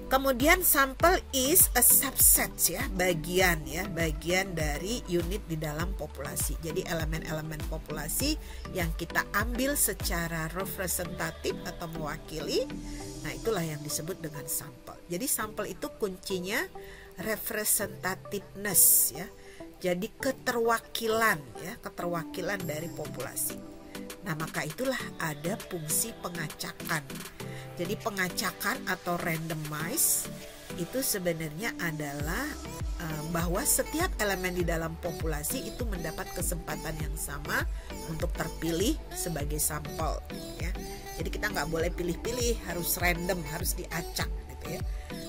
Kemudian sampel is a subset ya, bagian dari unit di dalam populasi. Jadi elemen-elemen populasi yang kita ambil secara representatif atau mewakili, nah itulah yang disebut dengan sampel. Jadi sampel itu kuncinya representativeness ya. Jadi keterwakilan ya, keterwakilan dari populasi. Nah, maka itulah ada fungsi pengacakan. Jadi pengacakan atau randomize itu sebenarnya adalah bahwa setiap elemen di dalam populasi itu mendapat kesempatan yang sama untuk terpilih sebagai sampel ya. Jadi kita nggak boleh pilih-pilih, harus random, harus diacak gitu ya.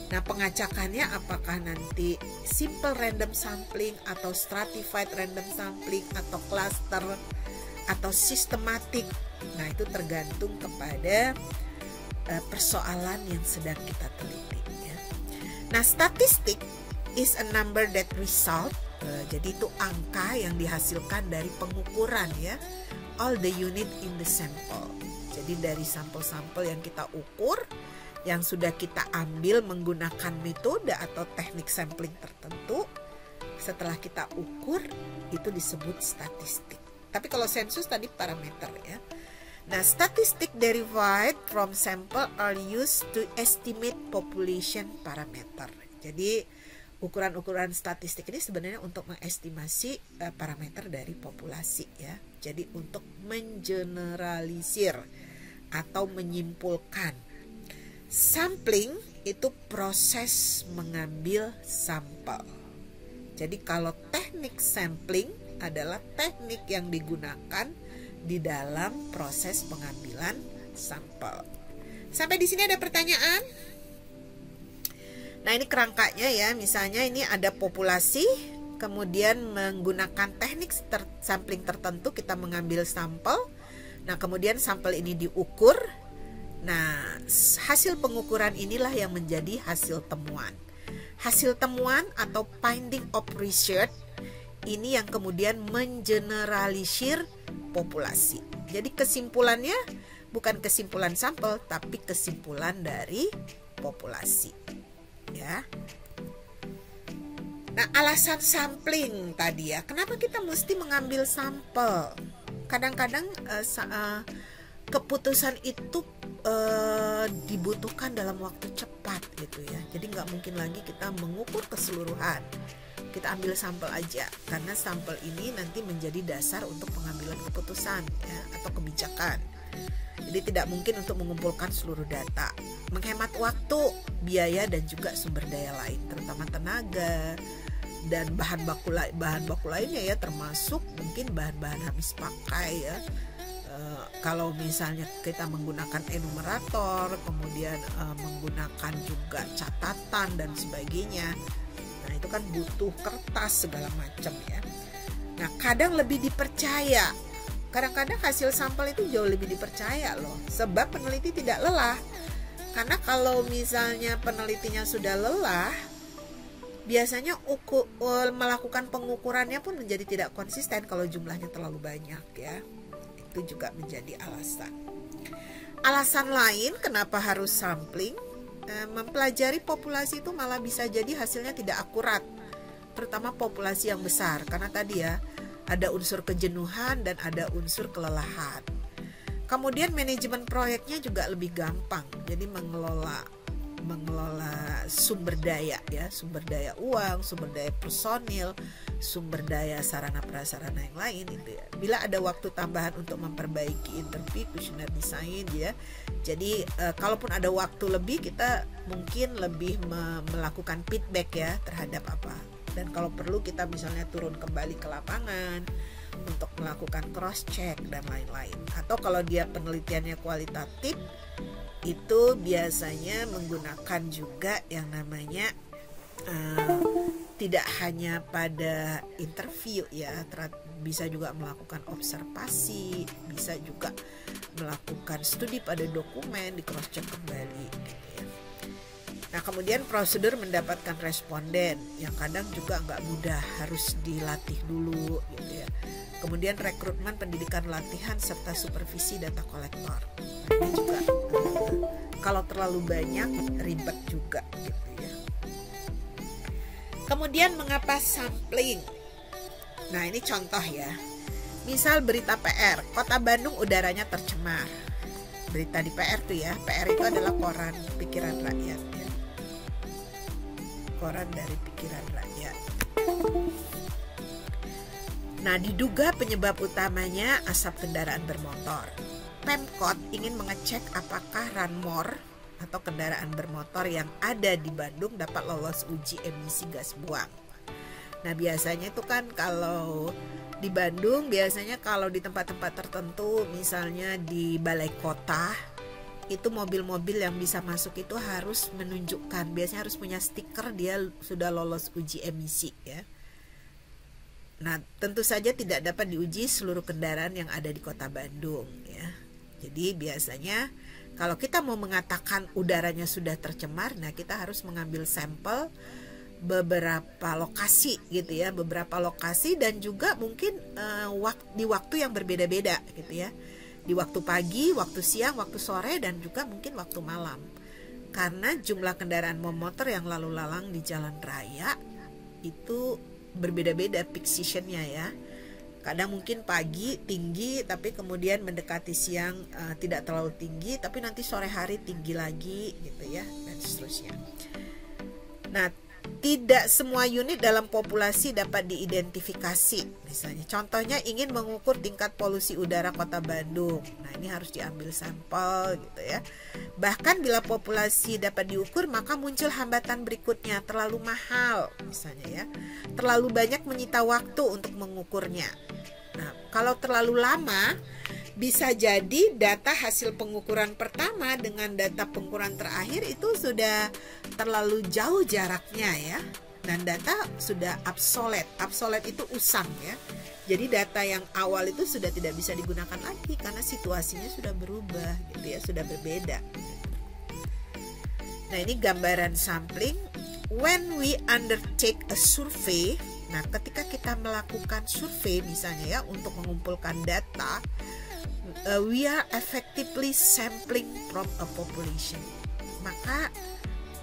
Nah, pengacakannya apakah nanti simple random sampling atau stratified random sampling atau cluster atau systematic. Nah, itu tergantung kepada persoalan yang sedang kita teliti ya. Nah, statistik is a number that result. Jadi itu angka yang dihasilkan dari pengukuran ya, all the unit in the sample. Jadi dari sampel-sampel yang kita ukur, yang sudah kita ambil menggunakan metode atau teknik sampling tertentu, setelah kita ukur itu disebut statistik. Tapi kalau sensus tadi parameter ya. Nah, statistik derived from sample are used to estimate population parameter. Jadi ukuran-ukuran statistik ini sebenarnya untuk mengestimasi parameter dari populasi ya. Jadi untuk mengeneralisir atau menyimpulkan. Sampling itu proses mengambil sampel. Jadi kalau teknik sampling adalah teknik yang digunakan di dalam proses pengambilan sampel. Sampai di sini ada pertanyaan? Nah, ini kerangkanya ya. Misalnya ini ada populasi, kemudian menggunakan teknik sampling tertentu kita mengambil sampel. Nah, kemudian sampel ini diukur. Nah, hasil pengukuran inilah yang menjadi hasil temuan. Hasil temuan atau finding of research ini yang kemudian mengeneralisir populasi. Jadi kesimpulannya bukan kesimpulan sampel, tapi kesimpulan dari populasi. Ya. Nah, alasan sampling tadi ya, kenapa kita mesti mengambil sampel? Kadang-kadang keputusan itu dibutuhkan dalam waktu cepat gitu ya. Jadi nggak mungkin lagi kita mengukur keseluruhan. Kita ambil sampel aja, karena sampel ini nanti menjadi dasar untuk pengambilan keputusan ya, atau kebijakan. Jadi tidak mungkin untuk mengumpulkan seluruh data, menghemat waktu, biaya dan juga sumber daya lain, terutama tenaga dan bahan baku lainnya ya, termasuk mungkin bahan-bahan habis pakai ya. Kalau misalnya kita menggunakan enumerator, kemudian menggunakan juga catatan dan sebagainya, nah itu kan butuh kertas segala macam ya. Nah, kadang lebih dipercaya. Kadang-kadang hasil sampel itu jauh lebih dipercaya loh, sebab peneliti tidak lelah. Karena kalau misalnya penelitinya sudah lelah, biasanya melakukan pengukurannya pun menjadi tidak konsisten kalau jumlahnya terlalu banyak ya. Itu juga menjadi alasan. Alasan lain kenapa harus sampling, mempelajari populasi itu malah bisa jadi hasilnya tidak akurat, terutama populasi yang besar, karena tadi ya ada unsur kejenuhan dan ada unsur kelelahan. Kemudian manajemen proyeknya juga lebih gampang, jadi mengelola sumber daya ya, sumber daya uang, sumber daya personil, sumber daya sarana prasarana yang lain itu ya. Bila ada waktu tambahan untuk memperbaiki interview, kuesioner desain ya. Jadi kalaupun ada waktu lebih, kita mungkin lebih melakukan feedback ya terhadap apa. Dan kalau perlu kita misalnya turun kembali ke lapangan untuk melakukan cross check dan lain-lain. Atau kalau dia penelitiannya kualitatif, itu biasanya menggunakan juga yang namanya tidak hanya pada interview ya, bisa juga melakukan observasi, bisa juga melakukan studi pada dokumen, di cross check kembali gitu ya. Nah, kemudian prosedur mendapatkan responden yang kadang juga nggak mudah, harus dilatih dulu gitu ya. Kemudian rekrutmen, pendidikan, latihan serta supervisi data kolektor. Ini juga kalau terlalu banyak ribet juga gitu ya. Kemudian mengapa sampling? Nah, ini contoh ya. Misal berita PR, Kota Bandung udaranya tercemar. Berita di PR tuh ya. PR itu adalah koran pikiran rakyat ya. Koran dari pikiran rakyat. Nah, diduga penyebab utamanya asap kendaraan bermotor. Pemkot ingin mengecek apakah ranmor atau kendaraan bermotor yang ada di Bandung dapat lolos uji emisi gas buang. Nah, biasanya itu kan kalau di Bandung, biasanya kalau di tempat-tempat tertentu, misalnya di balai kota, itu mobil-mobil yang bisa masuk itu harus menunjukkan, biasanya harus punya stiker dia sudah lolos uji emisi ya. Nah, tentu saja tidak dapat diuji seluruh kendaraan yang ada di kota Bandung ya. Jadi biasanya kalau kita mau mengatakan udaranya sudah tercemar, nah kita harus mengambil sampel beberapa lokasi gitu ya, beberapa lokasi dan juga mungkin di waktu yang berbeda-beda gitu ya. Di waktu pagi, waktu siang, waktu sore, dan juga mungkin waktu malam. Karena jumlah kendaraan bermotor yang lalu lalang di jalan raya itu berbeda-beda peak seasonnya ya. Kadang mungkin pagi tinggi, tapi kemudian mendekati siang tidak terlalu tinggi, tapi nanti sore hari tinggi lagi gitu ya, dan seterusnya. Nah, tidak semua unit dalam populasi dapat diidentifikasi. Misalnya, contohnya ingin mengukur tingkat polusi udara kota Bandung. Nah, ini harus diambil sampel gitu ya. Bahkan bila populasi dapat diukur, maka muncul hambatan berikutnya, terlalu mahal misalnya ya. Terlalu banyak menyita waktu untuk mengukurnya. Nah, kalau terlalu lama, bisa jadi data hasil pengukuran pertama dengan data pengukuran terakhir itu sudah terlalu jauh jaraknya ya. Dan data sudah obsolete. Obsolete itu usang ya. Jadi data yang awal itu sudah tidak bisa digunakan lagi karena situasinya sudah berubah gitu ya, sudah berbeda. Nah, ini gambaran sampling. When we undertake a survey, nah ketika kita melakukan survei misalnya ya untuk mengumpulkan data, we are effectively sampling from a population. Maka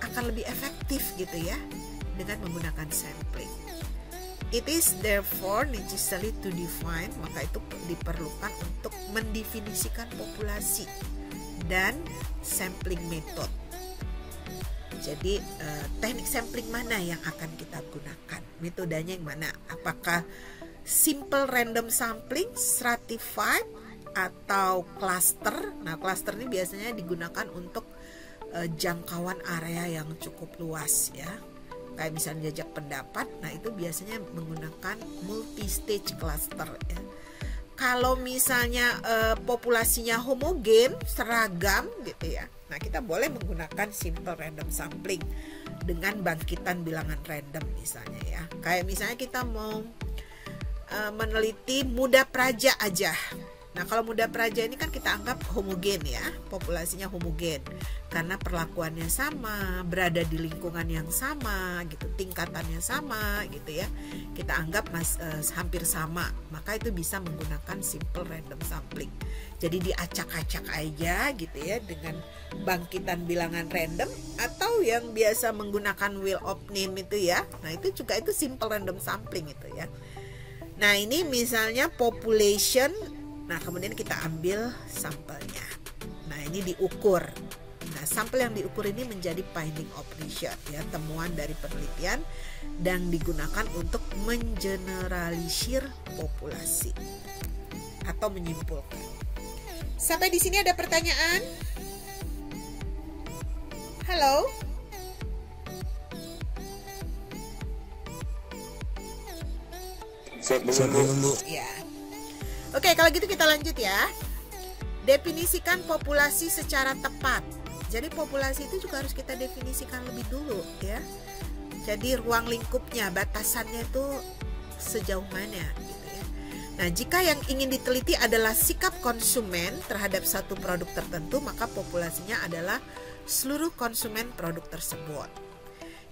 akan lebih efektif gitu ya dengan menggunakan sampling. It is therefore necessary to define, maka itu diperlukan untuk mendefinisikan populasi dan sampling method. Jadi teknik sampling mana yang akan kita gunakan? Metodenya yang mana? Apakah simple random sampling, stratified, atau cluster? Nah, cluster ini biasanya digunakan untuk jangkauan area yang cukup luas ya. Kayak misalnya jajak pendapat, nah itu biasanya menggunakan multi-stage cluster ya. Kalau misalnya populasinya homogen, seragam gitu ya. Nah, kita boleh menggunakan simple random sampling dengan bangkitan bilangan random misalnya ya. Kayak misalnya kita mau meneliti Muda Praja aja. Nah, kalau Muda Praja ini kan kita anggap homogen ya, populasinya homogen karena perlakuannya sama, berada di lingkungan yang sama gitu, tingkatannya sama gitu ya. Kita anggap hampir sama, maka itu bisa menggunakan simple random sampling. Jadi diacak-acak aja gitu ya dengan bangkitan bilangan random, atau yang biasa menggunakan wheel of name itu ya. Nah, itu juga itu simple random sampling itu ya. Nah, ini misalnya population. Nah, kemudian kita ambil sampelnya. Nah, ini diukur. Nah, sampel yang diukur ini menjadi finding of research ya, temuan dari penelitian dan digunakan untuk mengeneralisir populasi atau menyimpulkan. Sampai di sini ada pertanyaan? Halo? Siap belum, Bu? Ya. Oke, kalau gitu kita lanjut ya. Definisikan populasi secara tepat. Jadi populasi itu juga harus kita definisikan lebih dulu ya. Jadi ruang lingkupnya, batasannya itu sejauh mana gitu ya. Nah, jika yang ingin diteliti adalah sikap konsumen terhadap satu produk tertentu, maka populasinya adalah seluruh konsumen produk tersebut.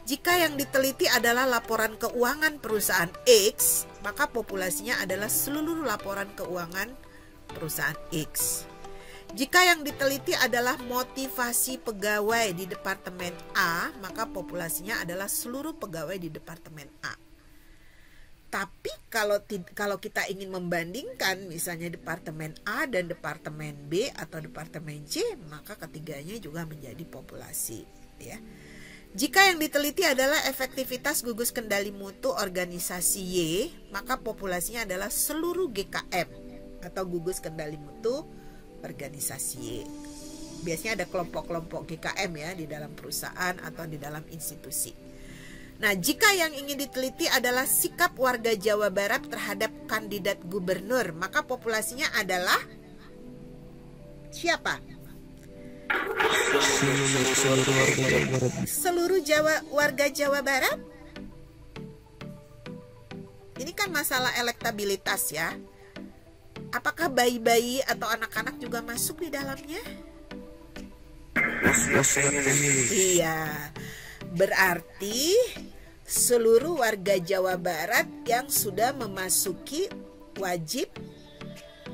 Jika yang diteliti adalah laporan keuangan perusahaan X, maka populasinya adalah seluruh laporan keuangan perusahaan X. Jika yang diteliti adalah motivasi pegawai di Departemen A, maka populasinya adalah seluruh pegawai di Departemen A. Tapi kalau kita ingin membandingkan misalnya Departemen A dan Departemen B atau Departemen C, maka ketiganya juga menjadi populasi ya. Jika yang diteliti adalah efektivitas gugus kendali mutu organisasi Y, maka populasinya adalah seluruh GKM atau gugus kendali mutu organisasi Y. Biasanya ada kelompok-kelompok GKM ya di dalam perusahaan atau di dalam institusi. Nah, jika yang ingin diteliti adalah sikap warga Jawa Barat terhadap kandidat gubernur, maka populasinya adalah siapa? Seluruh warga Jawa Barat. Ini kan masalah elektabilitas ya. Apakah bayi-bayi atau anak-anak juga masuk di dalamnya? Iya. Berarti seluruh warga Jawa Barat yang sudah memasuki wajib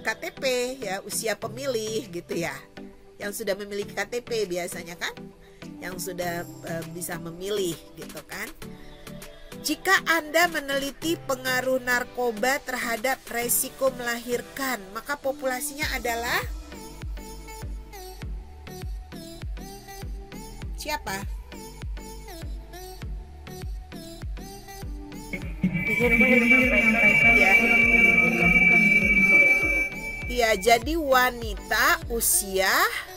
KTP ya, usia pemilih gitu ya. Yang sudah memiliki KTP biasanya kan, yang sudah bisa memilih gitu kan. Jika Anda meneliti pengaruh narkoba terhadap resiko melahirkan, maka populasinya adalah siapa? Ya, jadi wanita usia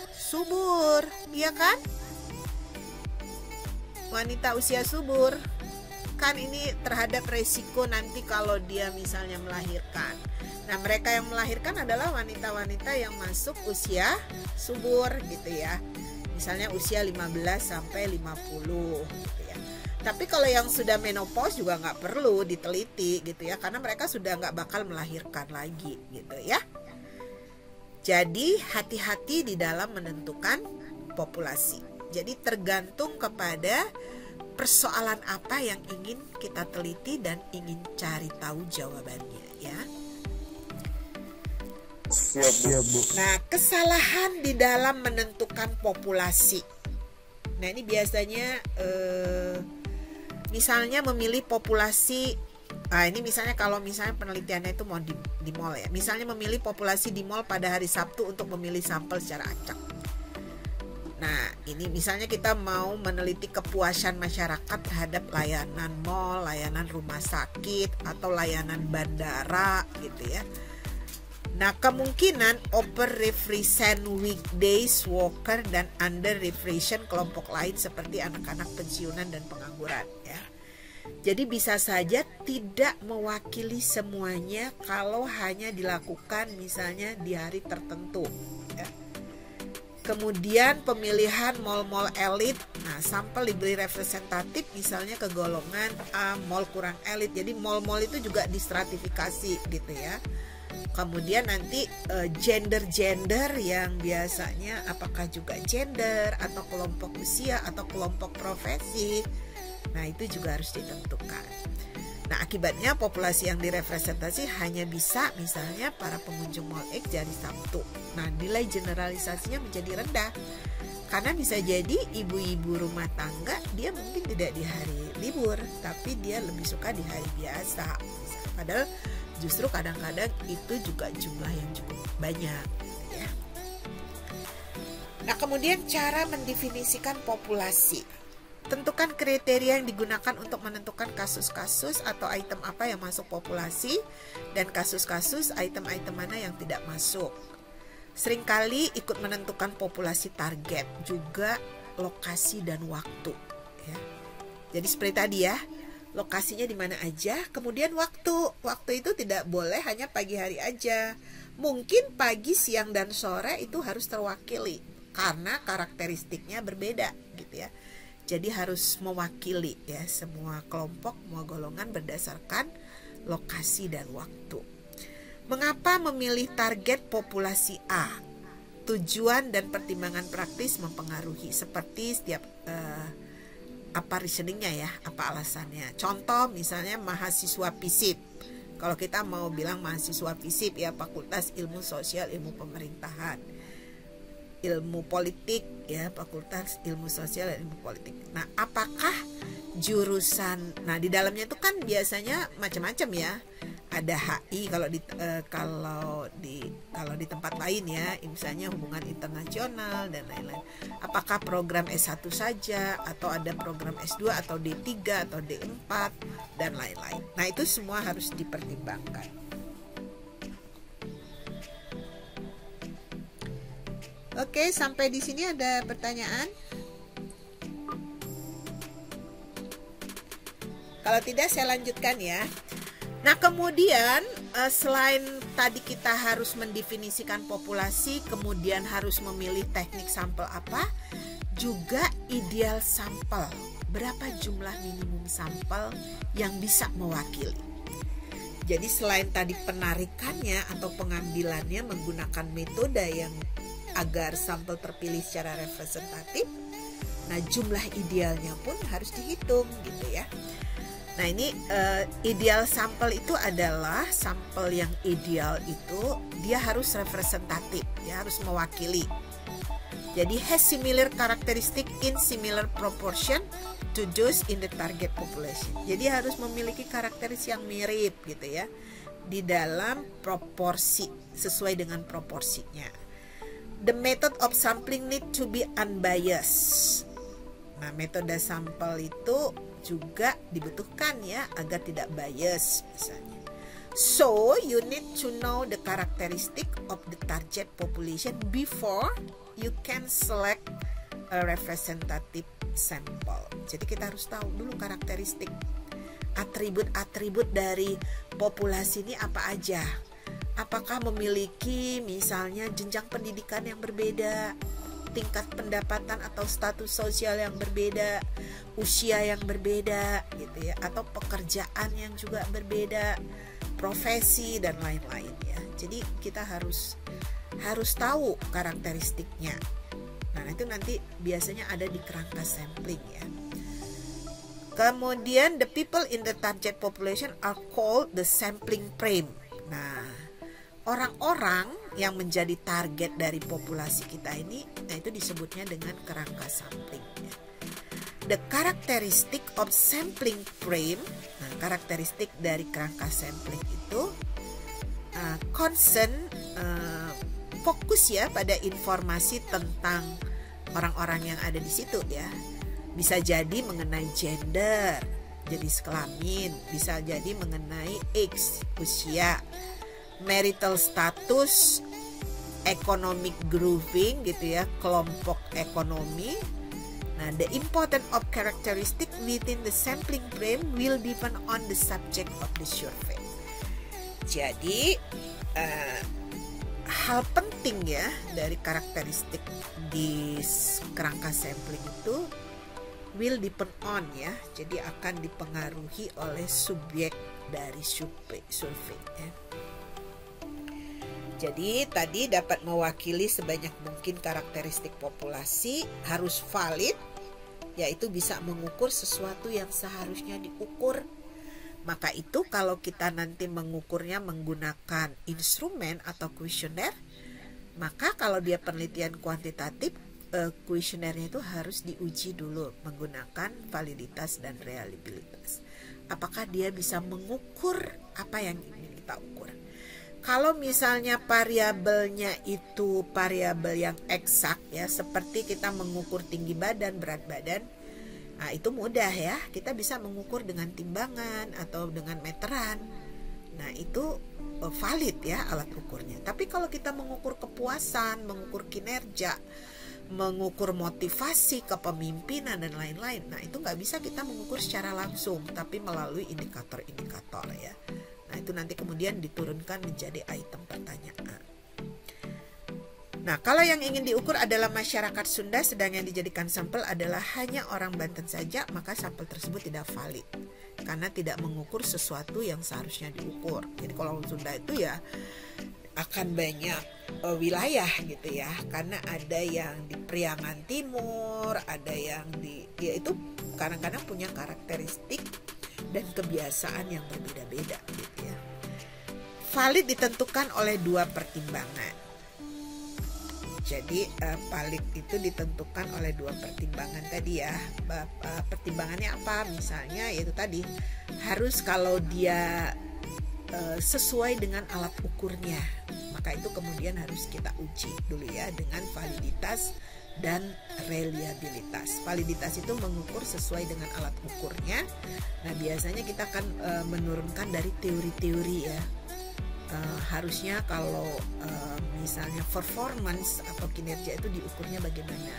subur, iya kan? Wanita usia subur kan ini terhadap resiko nanti kalau dia misalnya melahirkan. Nah, mereka yang melahirkan adalah wanita-wanita yang masuk usia subur gitu ya. Misalnya usia 15 sampai 50 gitu ya. Tapi kalau yang sudah menopause juga nggak perlu diteliti gitu ya, karena mereka sudah nggak bakal melahirkan lagi gitu ya. Jadi hati-hati di dalam menentukan populasi. Jadi tergantung kepada persoalan apa yang ingin kita teliti dan ingin cari tahu jawabannya ya. Siap, Bu. Nah, kesalahan di dalam menentukan populasi. Nah, ini biasanya misalnya memilih populasi. Nah, ini misalnya kalau misalnya penelitiannya itu mau di mall ya. Misalnya memilih populasi di mall pada hari Sabtu untuk memilih sampel secara acak. Nah, ini misalnya kita mau meneliti kepuasan masyarakat terhadap layanan mall, layanan rumah sakit, atau layanan bandara gitu ya. Nah, kemungkinan over-represent weekdays worker dan under-represent kelompok lain seperti anak-anak pensiunan dan pengangguran ya. Jadi bisa saja tidak mewakili semuanya kalau hanya dilakukan misalnya di hari tertentu ya. Kemudian pemilihan mall-mall elit, nah sampel diberi representatif misalnya ke golongan A, mall kurang elit. Jadi mall-mall itu juga distratifikasi gitu ya. Kemudian nanti gender-gender yang biasanya apakah juga gender atau kelompok usia atau kelompok profesi. Nah, itu juga harus ditentukan. Nah, akibatnya populasi yang direpresentasi hanya bisa misalnya para pengunjung Mall X dari Sabtu. Nah, nilai generalisasinya menjadi rendah. Karena bisa jadi ibu-ibu rumah tangga dia mungkin tidak di hari libur, tapi dia lebih suka di hari biasa. Padahal justru kadang-kadang itu juga jumlah yang cukup banyak ya. Nah, kemudian cara mendefinisikan populasi. Tentukan kriteria yang digunakan untuk menentukan kasus-kasus atau item apa yang masuk populasi dan kasus-kasus item-item mana yang tidak masuk. Seringkali ikut menentukan populasi target, juga lokasi dan waktu ya. Jadi seperti tadi ya, lokasinya di mana aja, kemudian waktu itu tidak boleh hanya pagi hari aja. Mungkin pagi, siang, dan sore itu harus terwakili karena karakteristiknya berbeda gitu ya. Jadi harus mewakili ya semua kelompok, semua golongan berdasarkan lokasi dan waktu. Mengapa memilih target populasi A? Tujuan dan pertimbangan praktis mempengaruhi seperti setiap apa reasoningnya ya, apa alasannya. Contoh misalnya mahasiswa FISIP. Kalau kita mau bilang mahasiswa FISIP ya, Fakultas Ilmu Sosial Ilmu Pemerintahan. Ilmu politik ya, Fakultas Ilmu Sosial dan Ilmu Politik. Nah, apakah jurusan, nah di dalamnya itu kan biasanya macam-macam ya. ada HI kalau di tempat lain ya, misalnya hubungan internasional dan lain-lain. Apakah program S1 saja atau ada program S2 atau D3 atau D4 dan lain-lain. Nah, itu semua harus dipertimbangkan. Oke, sampai di sini ada pertanyaan? Kalau tidak saya lanjutkan ya. Nah, kemudian selain tadi kita harus mendefinisikan populasi, kemudian harus memilih teknik sampel apa, juga ideal sampel. Berapa jumlah minimum sampel yang bisa mewakili. Jadi selain tadi penarikannya atau pengambilannya menggunakan metode yang agar sampel terpilih secara representatif, nah jumlah idealnya pun harus dihitung gitu ya. Nah, ini ideal sampel itu adalah sampel yang ideal itu dia harus representatif, dia harus mewakili. Jadi has similar characteristic in similar proportion to those in the target population. Jadi harus memiliki karakteristik yang mirip gitu ya di dalam proporsi, sesuai dengan proporsinya. The method of sampling need to be unbiased. Nah, metode sampel itu juga dibutuhkan ya agar tidak bias misalnya. So you need to know the characteristic of the target population before you can select a representative sample. Jadi kita harus tahu dulu karakteristik, atribut-atribut dari populasi ini apa aja. Apakah memiliki misalnya jenjang pendidikan yang berbeda, tingkat pendapatan atau status sosial yang berbeda, usia yang berbeda gitu ya, atau pekerjaan yang juga berbeda, profesi dan lain-lain ya. Jadi kita harus tahu karakteristiknya. Nah, itu nanti biasanya ada di kerangka sampling ya. Kemudian the people in the target population are called the sampling frame. Nah, orang-orang yang menjadi target dari populasi kita ini, nah itu disebutnya dengan kerangka sampling. The characteristic of sampling frame, nah karakteristik dari kerangka sampling itu concern fokus ya pada informasi tentang orang-orang yang ada di situ ya. Bisa jadi mengenai gender, jenis kelamin, bisa jadi mengenai age, usia, marital status, economic grouping gitu ya, kelompok ekonomi. Nah, the important of characteristic within the sampling frame will depend on the subject of the survey. Jadi hal penting ya dari karakteristik di kerangka sampling itu will depend on ya. Jadi akan dipengaruhi oleh subjek dari survei ya. Jadi tadi dapat mewakili sebanyak mungkin karakteristik populasi, harus valid, yaitu bisa mengukur sesuatu yang seharusnya diukur. Maka itu kalau kita nanti mengukurnya menggunakan instrumen atau kuesioner, maka kalau dia penelitian kuantitatif, kuesionernya itu harus diuji dulu menggunakan validitas dan reliabilitas. Apakah dia bisa mengukur apa yang ingin kita ukur? Kalau misalnya variabelnya itu variabel yang eksak ya, seperti kita mengukur tinggi badan, berat badan, nah itu mudah ya, kita bisa mengukur dengan timbangan atau dengan meteran. Nah itu valid ya alat ukurnya. Tapi kalau kita mengukur kepuasan, mengukur kinerja, mengukur motivasi kepemimpinan dan lain-lain, nah itu nggak bisa kita mengukur secara langsung, tapi melalui indikator-indikator ya. Nah itu nanti kemudian diturunkan menjadi item pertanyaan. Nah kalau yang ingin diukur adalah masyarakat Sunda, sedang yang dijadikan sampel adalah hanya orang Banten saja, maka sampel tersebut tidak valid karena tidak mengukur sesuatu yang seharusnya diukur. Jadi kalau Sunda itu ya akan banyak wilayah gitu ya, karena ada yang di Priangan Timur, ada yang di ya itu kadang-kadang punya karakteristik dan kebiasaan yang berbeda-beda gitu ya. Valid ditentukan oleh dua pertimbangan. Jadi valid itu ditentukan oleh dua pertimbangan tadi ya. Pertimbangannya apa? Misalnya yaitu tadi harus kalau dia sesuai dengan alat ukurnya. Maka itu kemudian harus kita uji dulu ya dengan validitas dan reliabilitas. Validitas itu mengukur sesuai dengan alat ukurnya. Nah, biasanya kita akan menurunkan dari teori-teori ya. Harusnya kalau misalnya performance atau kinerja itu diukurnya bagaimana?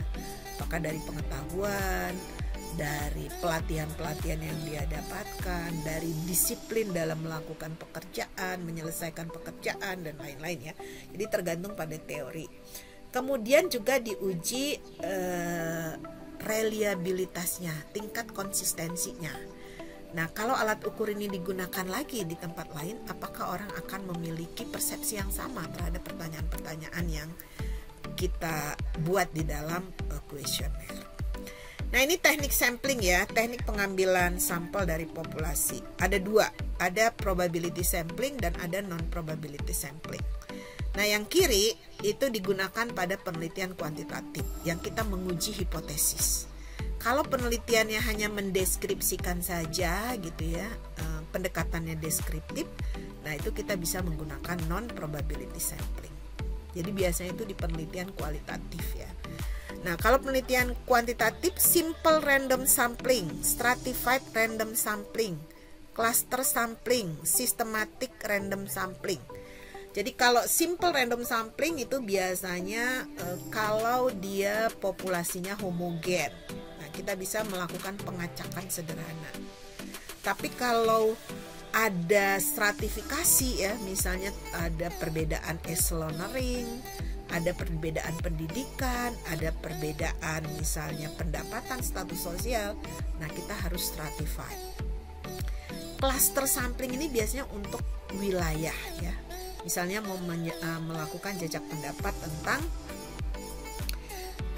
Apakah dari pengetahuan, dari pelatihan-pelatihan yang dia dapatkan, dari disiplin dalam melakukan pekerjaan, menyelesaikan pekerjaan, dan lain-lain ya. Jadi tergantung pada teori. Kemudian juga diuji reliabilitasnya, tingkat konsistensinya. Nah, kalau alat ukur ini digunakan lagi di tempat lain, apakah orang akan memiliki persepsi yang sama terhadap pertanyaan-pertanyaan yang kita buat di dalam kuesioner? Nah, ini teknik sampling ya, teknik pengambilan sampel dari populasi. Ada dua, ada probability sampling dan ada non-probability sampling. Nah, yang kiri itu digunakan pada penelitian kuantitatif yang kita menguji hipotesis. Kalau penelitiannya hanya mendeskripsikan saja gitu ya, pendekatannya deskriptif, nah itu kita bisa menggunakan non-probability sampling. Jadi biasanya itu di penelitian kualitatif ya. Nah, kalau penelitian kuantitatif, simple random sampling, stratified random sampling, cluster sampling, systematic random sampling. Jadi kalau simple random sampling itu biasanya kalau dia populasinya homogen, nah kita bisa melakukan pengacakan sederhana. Tapi kalau ada stratifikasi ya, misalnya ada perbedaan eselonering, ada perbedaan pendidikan, ada perbedaan misalnya pendapatan, status sosial, nah kita harus stratify. Cluster sampling ini biasanya untuk wilayah ya. Misalnya mau melakukan jajak pendapat tentang,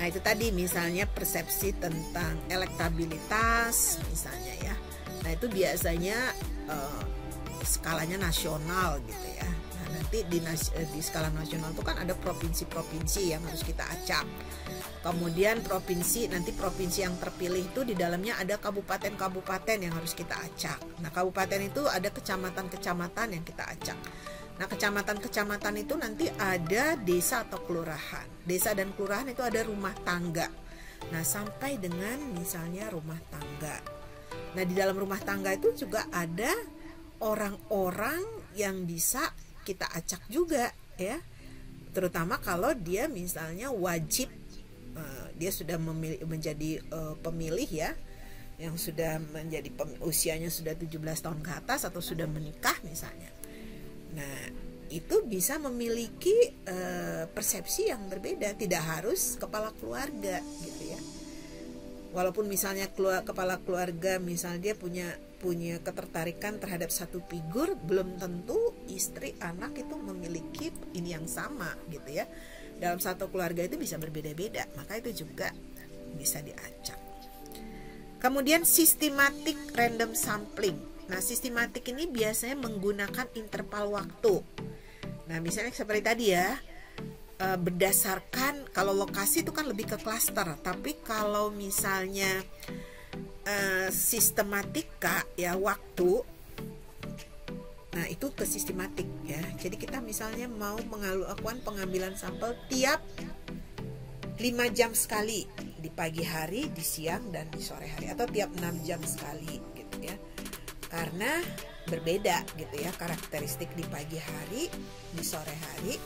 nah itu tadi misalnya persepsi tentang elektabilitas misalnya ya. Nah itu biasanya skalanya nasional gitu ya. Nah nanti di skala nasional itu kan ada provinsi-provinsi yang harus kita acak. Kemudian provinsi yang terpilih itu di dalamnya ada kabupaten-kabupaten yang harus kita acak. Nah kabupaten itu ada kecamatan-kecamatan yang kita acak. Nah kecamatan-kecamatan itu nanti ada desa atau kelurahan. Desa dan kelurahan itu ada rumah tangga. Nah sampai dengan misalnya rumah tangga. Nah di dalam rumah tangga itu juga ada orang-orang yang bisa kita acak juga ya. Terutama kalau dia misalnya wajib, dia sudah menjadi pemilih ya, yang sudah menjadi usianya sudah 17 tahun ke atas atau sudah menikah misalnya. Nah itu bisa memiliki persepsi yang berbeda, tidak harus kepala keluarga gitu ya. Walaupun misalnya kepala keluarga misalnya dia punya ketertarikan terhadap satu figur, belum tentu istri anak itu memiliki ini yang sama gitu ya. Dalam satu keluarga itu bisa berbeda-beda, maka itu juga bisa diacak. Kemudian systematic random sampling. Nah, sistematik ini biasanya menggunakan interval waktu. Nah, misalnya seperti tadi ya, berdasarkan kalau lokasi itu kan lebih ke klaster, tapi kalau misalnya sistematika ya waktu, nah itu ke sistematik ya. Jadi kita misalnya mau melakukan pengambilan sampel tiap 5 jam sekali, di pagi hari, di siang, dan di sore hari, atau tiap 6 jam sekali gitu ya. Karena berbeda gitu ya karakteristik di pagi hari, di sore hari,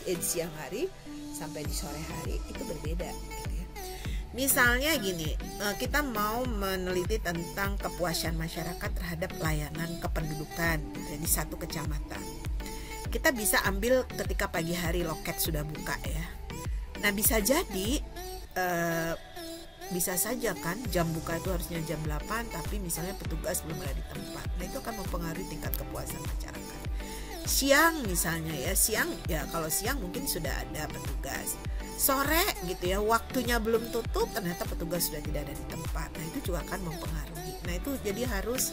di siang hari sampai di sore hari itu berbeda gitu ya. Misalnya gini, kita mau meneliti tentang kepuasan masyarakat terhadap layanan kependudukan di satu kecamatan. Kita bisa ambil ketika pagi hari loket sudah buka ya. Nah bisa jadi bisa saja kan jam buka itu harusnya jam 8, tapi misalnya petugas belum ada di tempat. Nah itu akan mempengaruhi tingkat kepuasan masyarakat. Siang misalnya ya, siang ya kalau siang mungkin sudah ada petugas. Sore gitu ya, waktunya belum tutup, ternyata petugas sudah tidak ada di tempat. Nah itu juga akan mempengaruhi. Nah itu jadi harus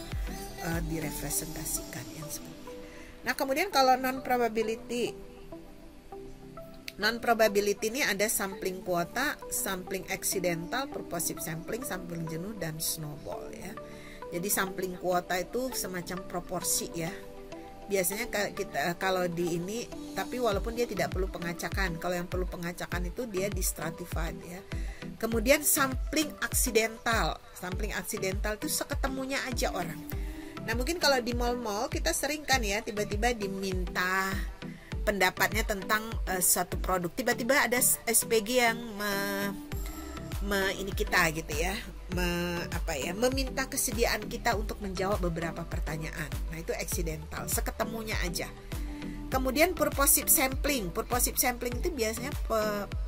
direpresentasikan yang seperti ini. Nah kemudian kalau non-probability ini ada sampling kuota, sampling accidental, purposive sampling, sampling jenuh, dan snowball ya. Jadi sampling kuota itu semacam proporsi ya. biasanya kita kalau di ini, tapi walaupun dia tidak perlu pengacakan. Kalau yang perlu pengacakan itu dia di stratified ya. Kemudian sampling aksidental. Sampling aksidental itu seketemunya aja orang. Nah, mungkin kalau di mall-mall kita sering kan ya, tiba-tiba diminta pendapatnya tentang suatu produk. Tiba-tiba ada SPG yang ini kita gitu ya, meminta kesediaan kita untuk menjawab beberapa pertanyaan. Nah, itu accidental, seketemunya aja. Kemudian purposive sampling. Purposive sampling itu biasanya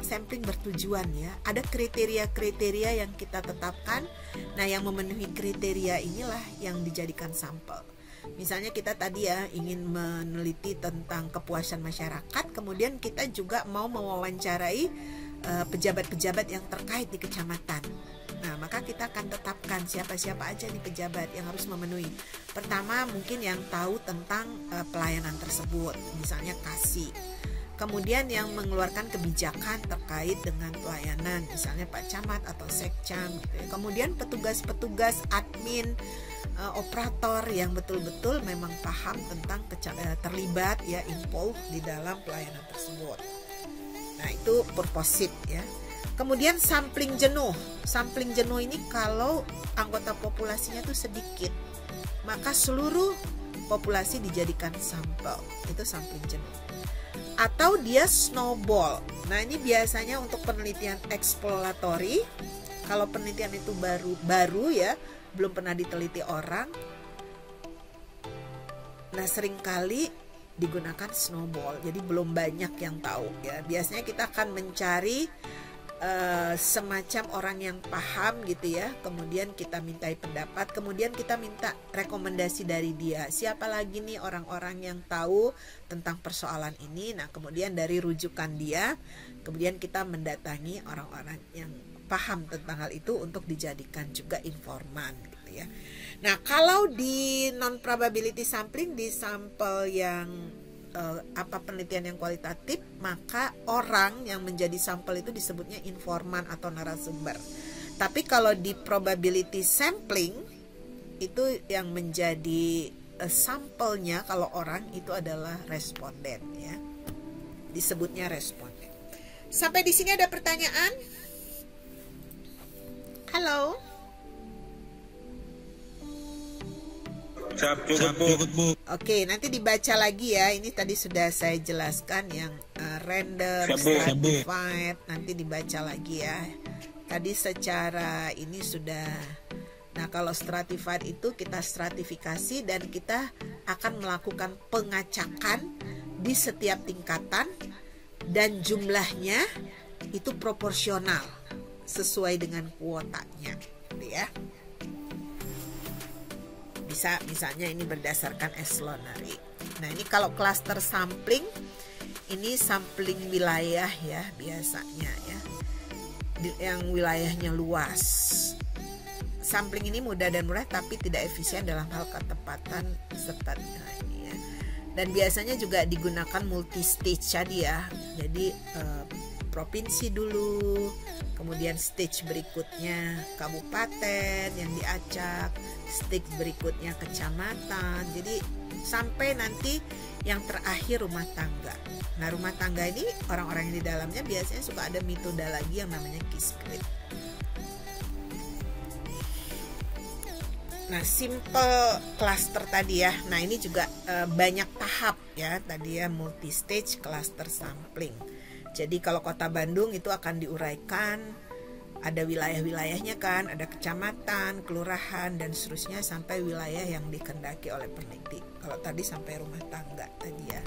sampling bertujuan ya. Ada kriteria-kriteria yang kita tetapkan. Nah, yang memenuhi kriteria inilah yang dijadikan sampel. Misalnya kita tadi ya ingin meneliti tentang kepuasan masyarakat, kemudian kita juga mau mewawancarai pejabat-pejabat yang terkait di kecamatan. Nah, maka kita akan tetapkan siapa-siapa aja nih pejabat yang harus memenuhi. Pertama, mungkin yang tahu tentang pelayanan tersebut, misalnya kasih. Kemudian yang mengeluarkan kebijakan terkait dengan pelayanan, misalnya Pak Camat atau Sekcam gitu ya. Kemudian petugas-petugas admin, operator yang betul-betul memang paham tentang terlibat ya, involved di dalam pelayanan tersebut. Nah, itu purposive ya. Kemudian sampling jenuh. Sampling jenuh ini kalau anggota populasinya itu sedikit, maka seluruh populasi dijadikan sampel. Itu sampling jenuh. Atau dia snowball. Nah, ini biasanya untuk penelitian eksploratory. Kalau penelitian itu baru ya, belum pernah diteliti orang. Nah, seringkali digunakan snowball. Jadi belum banyak yang tahu ya. Biasanya kita akan mencari semacam orang yang paham gitu ya, kemudian kita mintai pendapat, kemudian kita minta rekomendasi dari dia, siapa lagi nih orang-orang yang tahu tentang persoalan ini. Nah, kemudian dari rujukan dia, kemudian kita mendatangi orang-orang yang paham tentang hal itu untuk dijadikan juga informan gitu ya. Nah, kalau di non probability sampling, di sampel yang penelitian yang kualitatif, maka orang yang menjadi sampel itu disebutnya informan atau narasumber. Tapi kalau di probability sampling itu yang menjadi sampelnya kalau orang itu adalah responden ya. Disebutnya responden. Sampai di sini ada pertanyaan? Halo? Cukup, Bu. Oke, nanti dibaca lagi ya. Ini tadi sudah saya jelaskan yang random, stratified. Nanti dibaca lagi ya. Tadi secara ini sudah. Nah, kalau stratified itu kita stratifikasi dan kita akan melakukan pengacakan di setiap tingkatan dan jumlahnya itu proporsional sesuai dengan kuotanya, gitu ya. Bisa misalnya ini berdasarkan eselonary. Nah, ini kalau cluster sampling, ini sampling wilayah ya biasanya ya, yang wilayahnya luas. Sampling ini mudah dan murah tapi tidak efisien dalam hal ketepatan serta ini ya. Dan biasanya juga digunakan multi stage tadi ya. Jadi provinsi dulu, kemudian stage berikutnya kabupaten yang diacak, stage berikutnya kecamatan. Jadi sampai nanti yang terakhir rumah tangga. Nah, rumah tangga ini orang-orang yang di dalamnya biasanya suka ada metode lagi yang namanya Kisgrid. Nah, simple cluster tadi ya. Nah, ini juga banyak tahap ya. Tadi ya multi stage cluster sampling. Jadi kalau Kota Bandung itu akan diuraikan, ada wilayah-wilayahnya kan, ada kecamatan, kelurahan, dan seterusnya sampai wilayah yang dikehendaki oleh peneliti. Kalau tadi sampai rumah tangga tadi ya.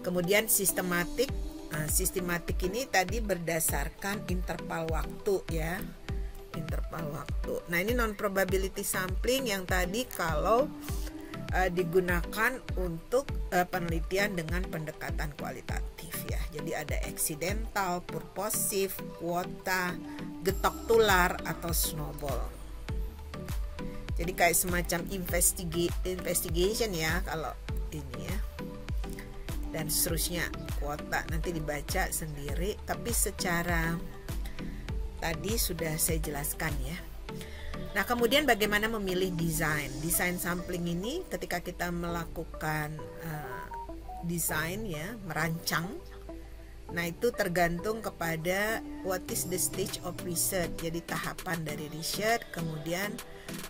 Kemudian sistematik. Nah, sistematik ini tadi berdasarkan interval waktu ya. Interval waktu. Nah, ini non probability sampling yang tadi kalau digunakan untuk penelitian dengan pendekatan kualitatif ya. Jadi ada accidental, purposive, kuota, getok tular atau snowball. Jadi kayak semacam investigation ya kalau ini ya. Dan seterusnya kuota nanti dibaca sendiri, tapi secara tadi sudah saya jelaskan ya. Nah, kemudian bagaimana memilih desain? Desain sampling ini ketika kita melakukan desain ya, merancang. Nah, itu tergantung kepada what is the stage of research. Jadi tahapan dari research, kemudian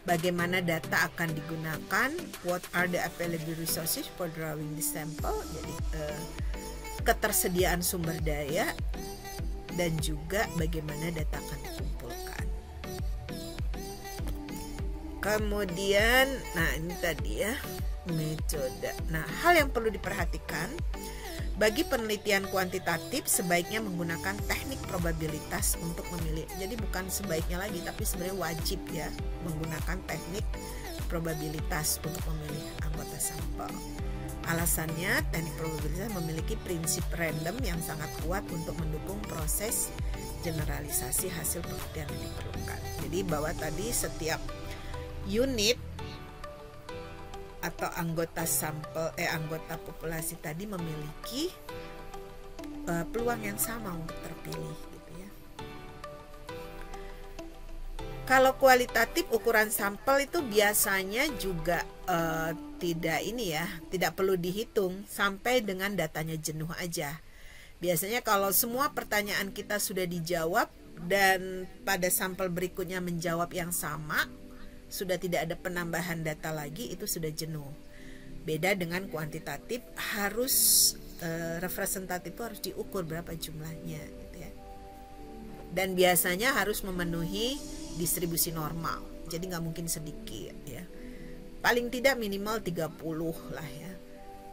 bagaimana data akan digunakan, what are the available resources for drawing the sample. Jadi ketersediaan sumber daya dan juga bagaimana data akan dikumpulkan. Kemudian, nah ini tadi ya metode. Nah, hal yang perlu diperhatikan bagi penelitian kuantitatif sebaiknya menggunakan teknik probabilitas untuk memilih. Jadi bukan sebaiknya lagi, tapi sebenarnya wajib ya menggunakan teknik probabilitas untuk memilih anggota sampel. Alasannya, teknik probabilitas memiliki prinsip random yang sangat kuat untuk mendukung proses generalisasi hasil penelitian yang diperlukan. Jadi bahwa tadi setiap unit atau anggota sampel anggota populasi tadi memiliki peluang yang sama untuk terpilih gitu ya. Kalau kualitatif ukuran sampel itu biasanya juga tidak perlu dihitung sampai dengan datanya jenuh aja. Biasanya kalau semua pertanyaan kita sudah dijawab dan pada sampel berikutnya menjawab yang sama, sudah tidak ada penambahan data lagi, itu sudah jenuh. Beda dengan kuantitatif, harus representatif itu harus diukur berapa jumlahnya gitu ya. Dan biasanya harus memenuhi distribusi normal, jadi nggak mungkin sedikit ya. Paling tidak minimal 30 lah ya.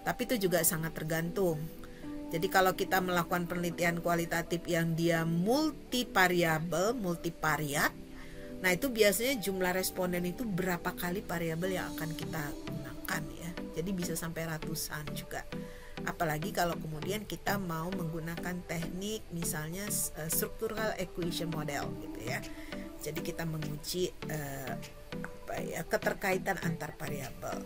Tapi itu juga sangat tergantung. Jadi kalau kita melakukan penelitian kualitatif yang dia multivariabel, multivariat, nah itu biasanya jumlah responden itu berapa kali variabel yang akan kita gunakan ya. Jadi bisa sampai ratusan juga. Apalagi kalau kemudian kita mau menggunakan teknik misalnya structural equation model gitu ya. Jadi kita menguji keterkaitan antar variabel.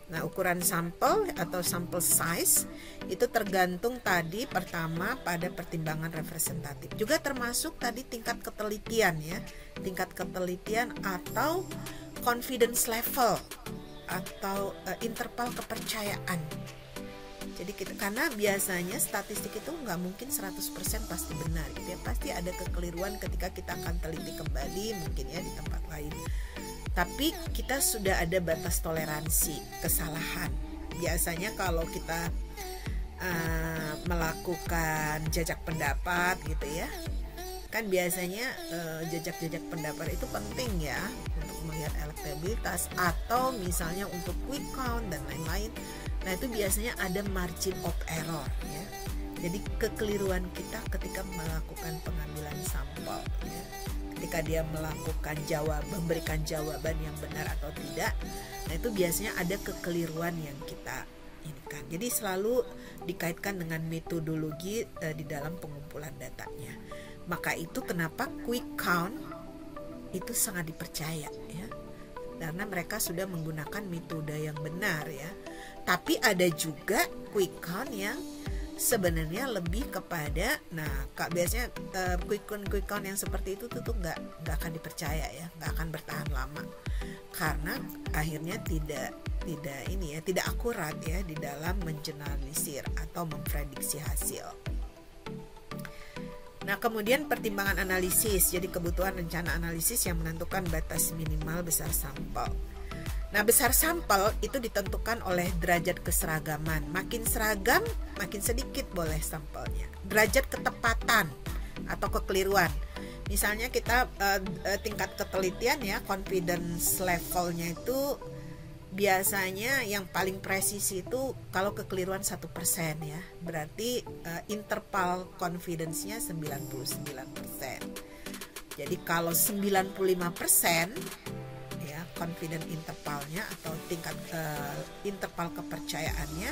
Nah, ukuran sampel atau sample size itu tergantung tadi pertama pada pertimbangan representatif. Juga termasuk tadi tingkat ketelitian ya. Tingkat ketelitian atau confidence level atau interval kepercayaan. Jadi karena biasanya statistik itu nggak mungkin 100% pasti benar gitu ya. Pasti ada kekeliruan ketika kita akan teliti kembali mungkin ya di tempat lain. Tapi kita sudah ada batas toleransi kesalahan. Biasanya kalau kita melakukan jajak pendapat gitu ya, kan biasanya jajak-jajak pendapat itu penting ya untuk melihat elektabilitas atau misalnya untuk quick count dan lain-lain. Nah itu biasanya ada margin of error ya. Jadi kekeliruan kita ketika melakukan pengambilan sampel ya. Ketika dia melakukan memberikan jawaban yang benar atau tidak, nah itu biasanya ada kekeliruan yang kita inikan. Jadi selalu dikaitkan dengan metodologi di dalam pengumpulan datanya. Maka itu kenapa quick count itu sangat dipercaya ya, karena mereka sudah menggunakan metode yang benar ya. Tapi ada juga quick count yang sebenarnya lebih kepada, biasanya quick count yang seperti itu tuh nggak akan dipercaya ya, nggak akan bertahan lama karena akhirnya tidak akurat ya di dalam mengeneralisir atau memprediksi hasil. Nah kemudian pertimbangan analisis, jadi kebutuhan rencana analisis yang menentukan batas minimal besar sampel. Nah, besar sampel itu ditentukan oleh derajat keseragaman. Makin seragam, makin sedikit boleh sampelnya. Derajat ketepatan atau kekeliruan. Misalnya kita tingkat ketelitian ya, confidence levelnya itu biasanya yang paling presisi itu kalau kekeliruan 1% ya. Berarti interval confidence-nya 99%. Jadi kalau 95% confident intervalnya atau tingkat interval kepercayaannya,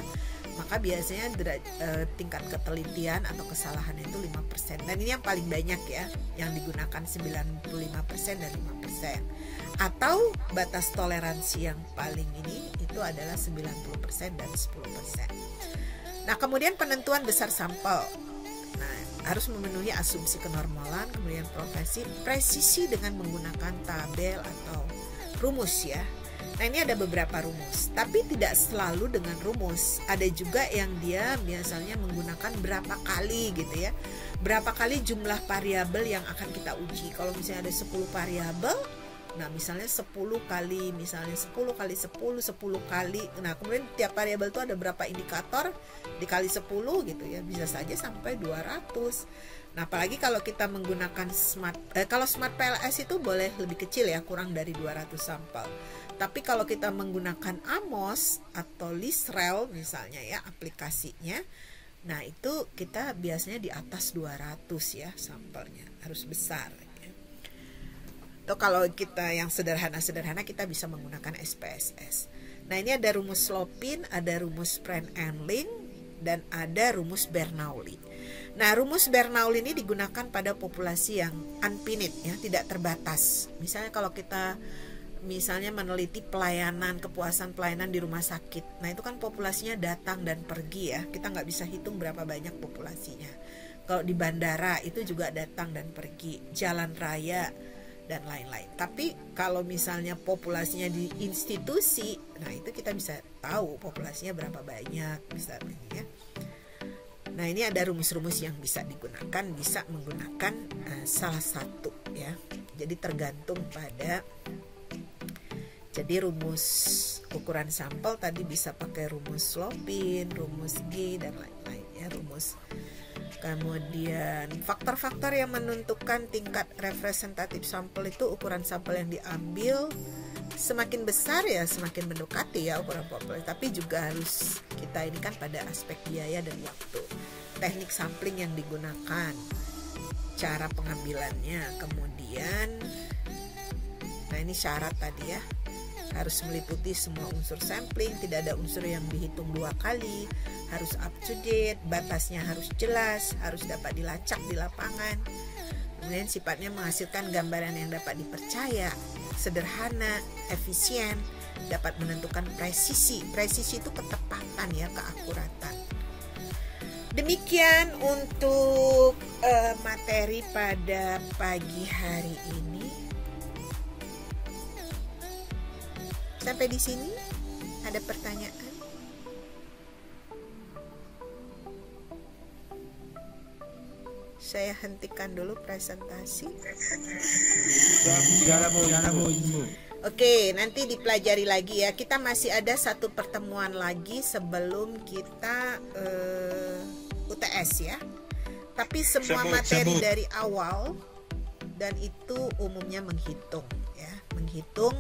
maka biasanya tingkat ketelitian atau kesalahannya itu 5%. Dan ini yang paling banyak ya, yang digunakan 95% dan 5%. Atau batas toleransi yang paling ini itu adalah 90% dan 10%. Nah, kemudian penentuan besar sampel. Nah, harus memenuhi asumsi kenormalan, kemudian presisi dengan menggunakan tabel atau rumus ya. Nah ini ada beberapa rumus, tapi tidak selalu dengan rumus. Ada juga yang dia biasanya menggunakan berapa kali gitu ya. Berapa kali jumlah variabel yang akan kita uji. Kalau misalnya ada 10 variabel, nah misalnya 10 kali, misalnya 10 kali 10, 10 kali. Nah kemudian tiap variabel itu ada berapa indikator, dikali 10 gitu ya. Bisa saja sampai 200. Nah apalagi kalau kita menggunakan kalau Smart PLS itu boleh lebih kecil ya, kurang dari 200 sampel. Tapi kalau kita menggunakan Amos atau Lisrel misalnya ya aplikasinya, nah itu kita biasanya di atas 200 ya sampelnya, harus besar ya. Atau kalau kita yang sederhana-sederhana kita bisa menggunakan SPSS. Nah ini ada rumus Slopin, ada rumus Prehn-Enling, dan ada rumus Bernoulli. Nah rumus Bernoulli ini digunakan pada populasi yang unfinite ya, tidak terbatas. Misalnya kalau kita meneliti kepuasan pelayanan di rumah sakit. Nah itu kan populasinya datang dan pergi ya. Kita nggak bisa hitung berapa banyak populasinya. Kalau di bandara itu juga datang dan pergi, jalan raya dan lain-lain. Tapi kalau misalnya populasinya di institusi, nah itu kita bisa tahu populasinya berapa banyak misalnya ya. Nah ini ada rumus-rumus yang bisa digunakan, bisa menggunakan salah satu ya. Jadi tergantung pada. Jadi rumus ukuran sampel tadi bisa pakai rumus Slopin, rumus G dan lain-lain ya, rumus. Kemudian faktor-faktor yang menentukan tingkat representatif sampel itu ukuran sampel yang diambil semakin besar ya semakin mendekati ya ukuran populasi. Tapi juga harus kita ini kan pada aspek biaya dan waktu, teknik sampling yang digunakan, cara pengambilannya, kemudian nah ini syarat tadi ya, harus meliputi semua unsur sampling, tidak ada unsur yang dihitung 2 kali, harus up to date, batasnya harus jelas, harus dapat dilacak di lapangan. Kemudian sifatnya menghasilkan gambaran yang dapat dipercaya, sederhana, efisien, dapat menentukan presisi. Presisi itu ketepatan ya, keakuratan. Demikian untuk materi pada pagi hari ini. Sampai di sini ada pertanyaan? Saya hentikan dulu presentasi. Oke, nanti dipelajari lagi ya. Kita masih ada satu pertemuan lagi sebelum kita UTS ya. Tapi semua materi dari awal dan itu umumnya menghitung ya, menghitung.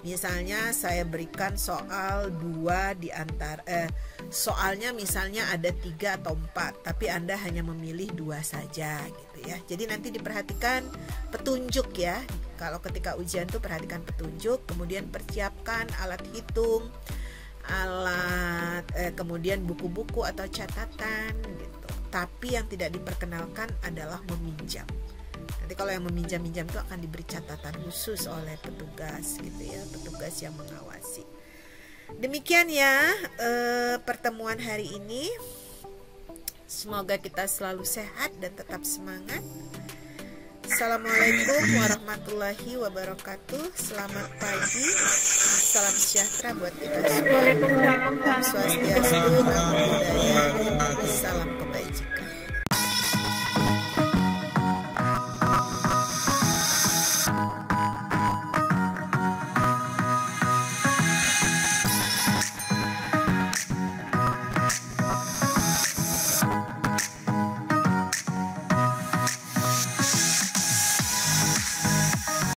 Misalnya saya berikan soal 2 di antara soalnya misalnya ada 3 atau 4, tapi Anda hanya memilih 2 saja gitu ya. Jadi nanti diperhatikan petunjuk ya. Kalau ketika ujian tuh perhatikan petunjuk, kemudian persiapkan alat hitung, kemudian buku-buku atau catatan gitu. Tapi yang tidak diperkenalkan adalah meminjam. Nanti kalau yang meminjam-minjam itu akan diberi catatan khusus oleh petugas gitu ya, petugas yang mengawasi. Demikian ya pertemuan hari ini. Semoga kita selalu sehat dan tetap semangat. Assalamualaikum warahmatullahi wabarakatuh. Selamat pagi, salam sejahtera buat kita semua. Swastiastu, namo buddhaya, salam kebajikan.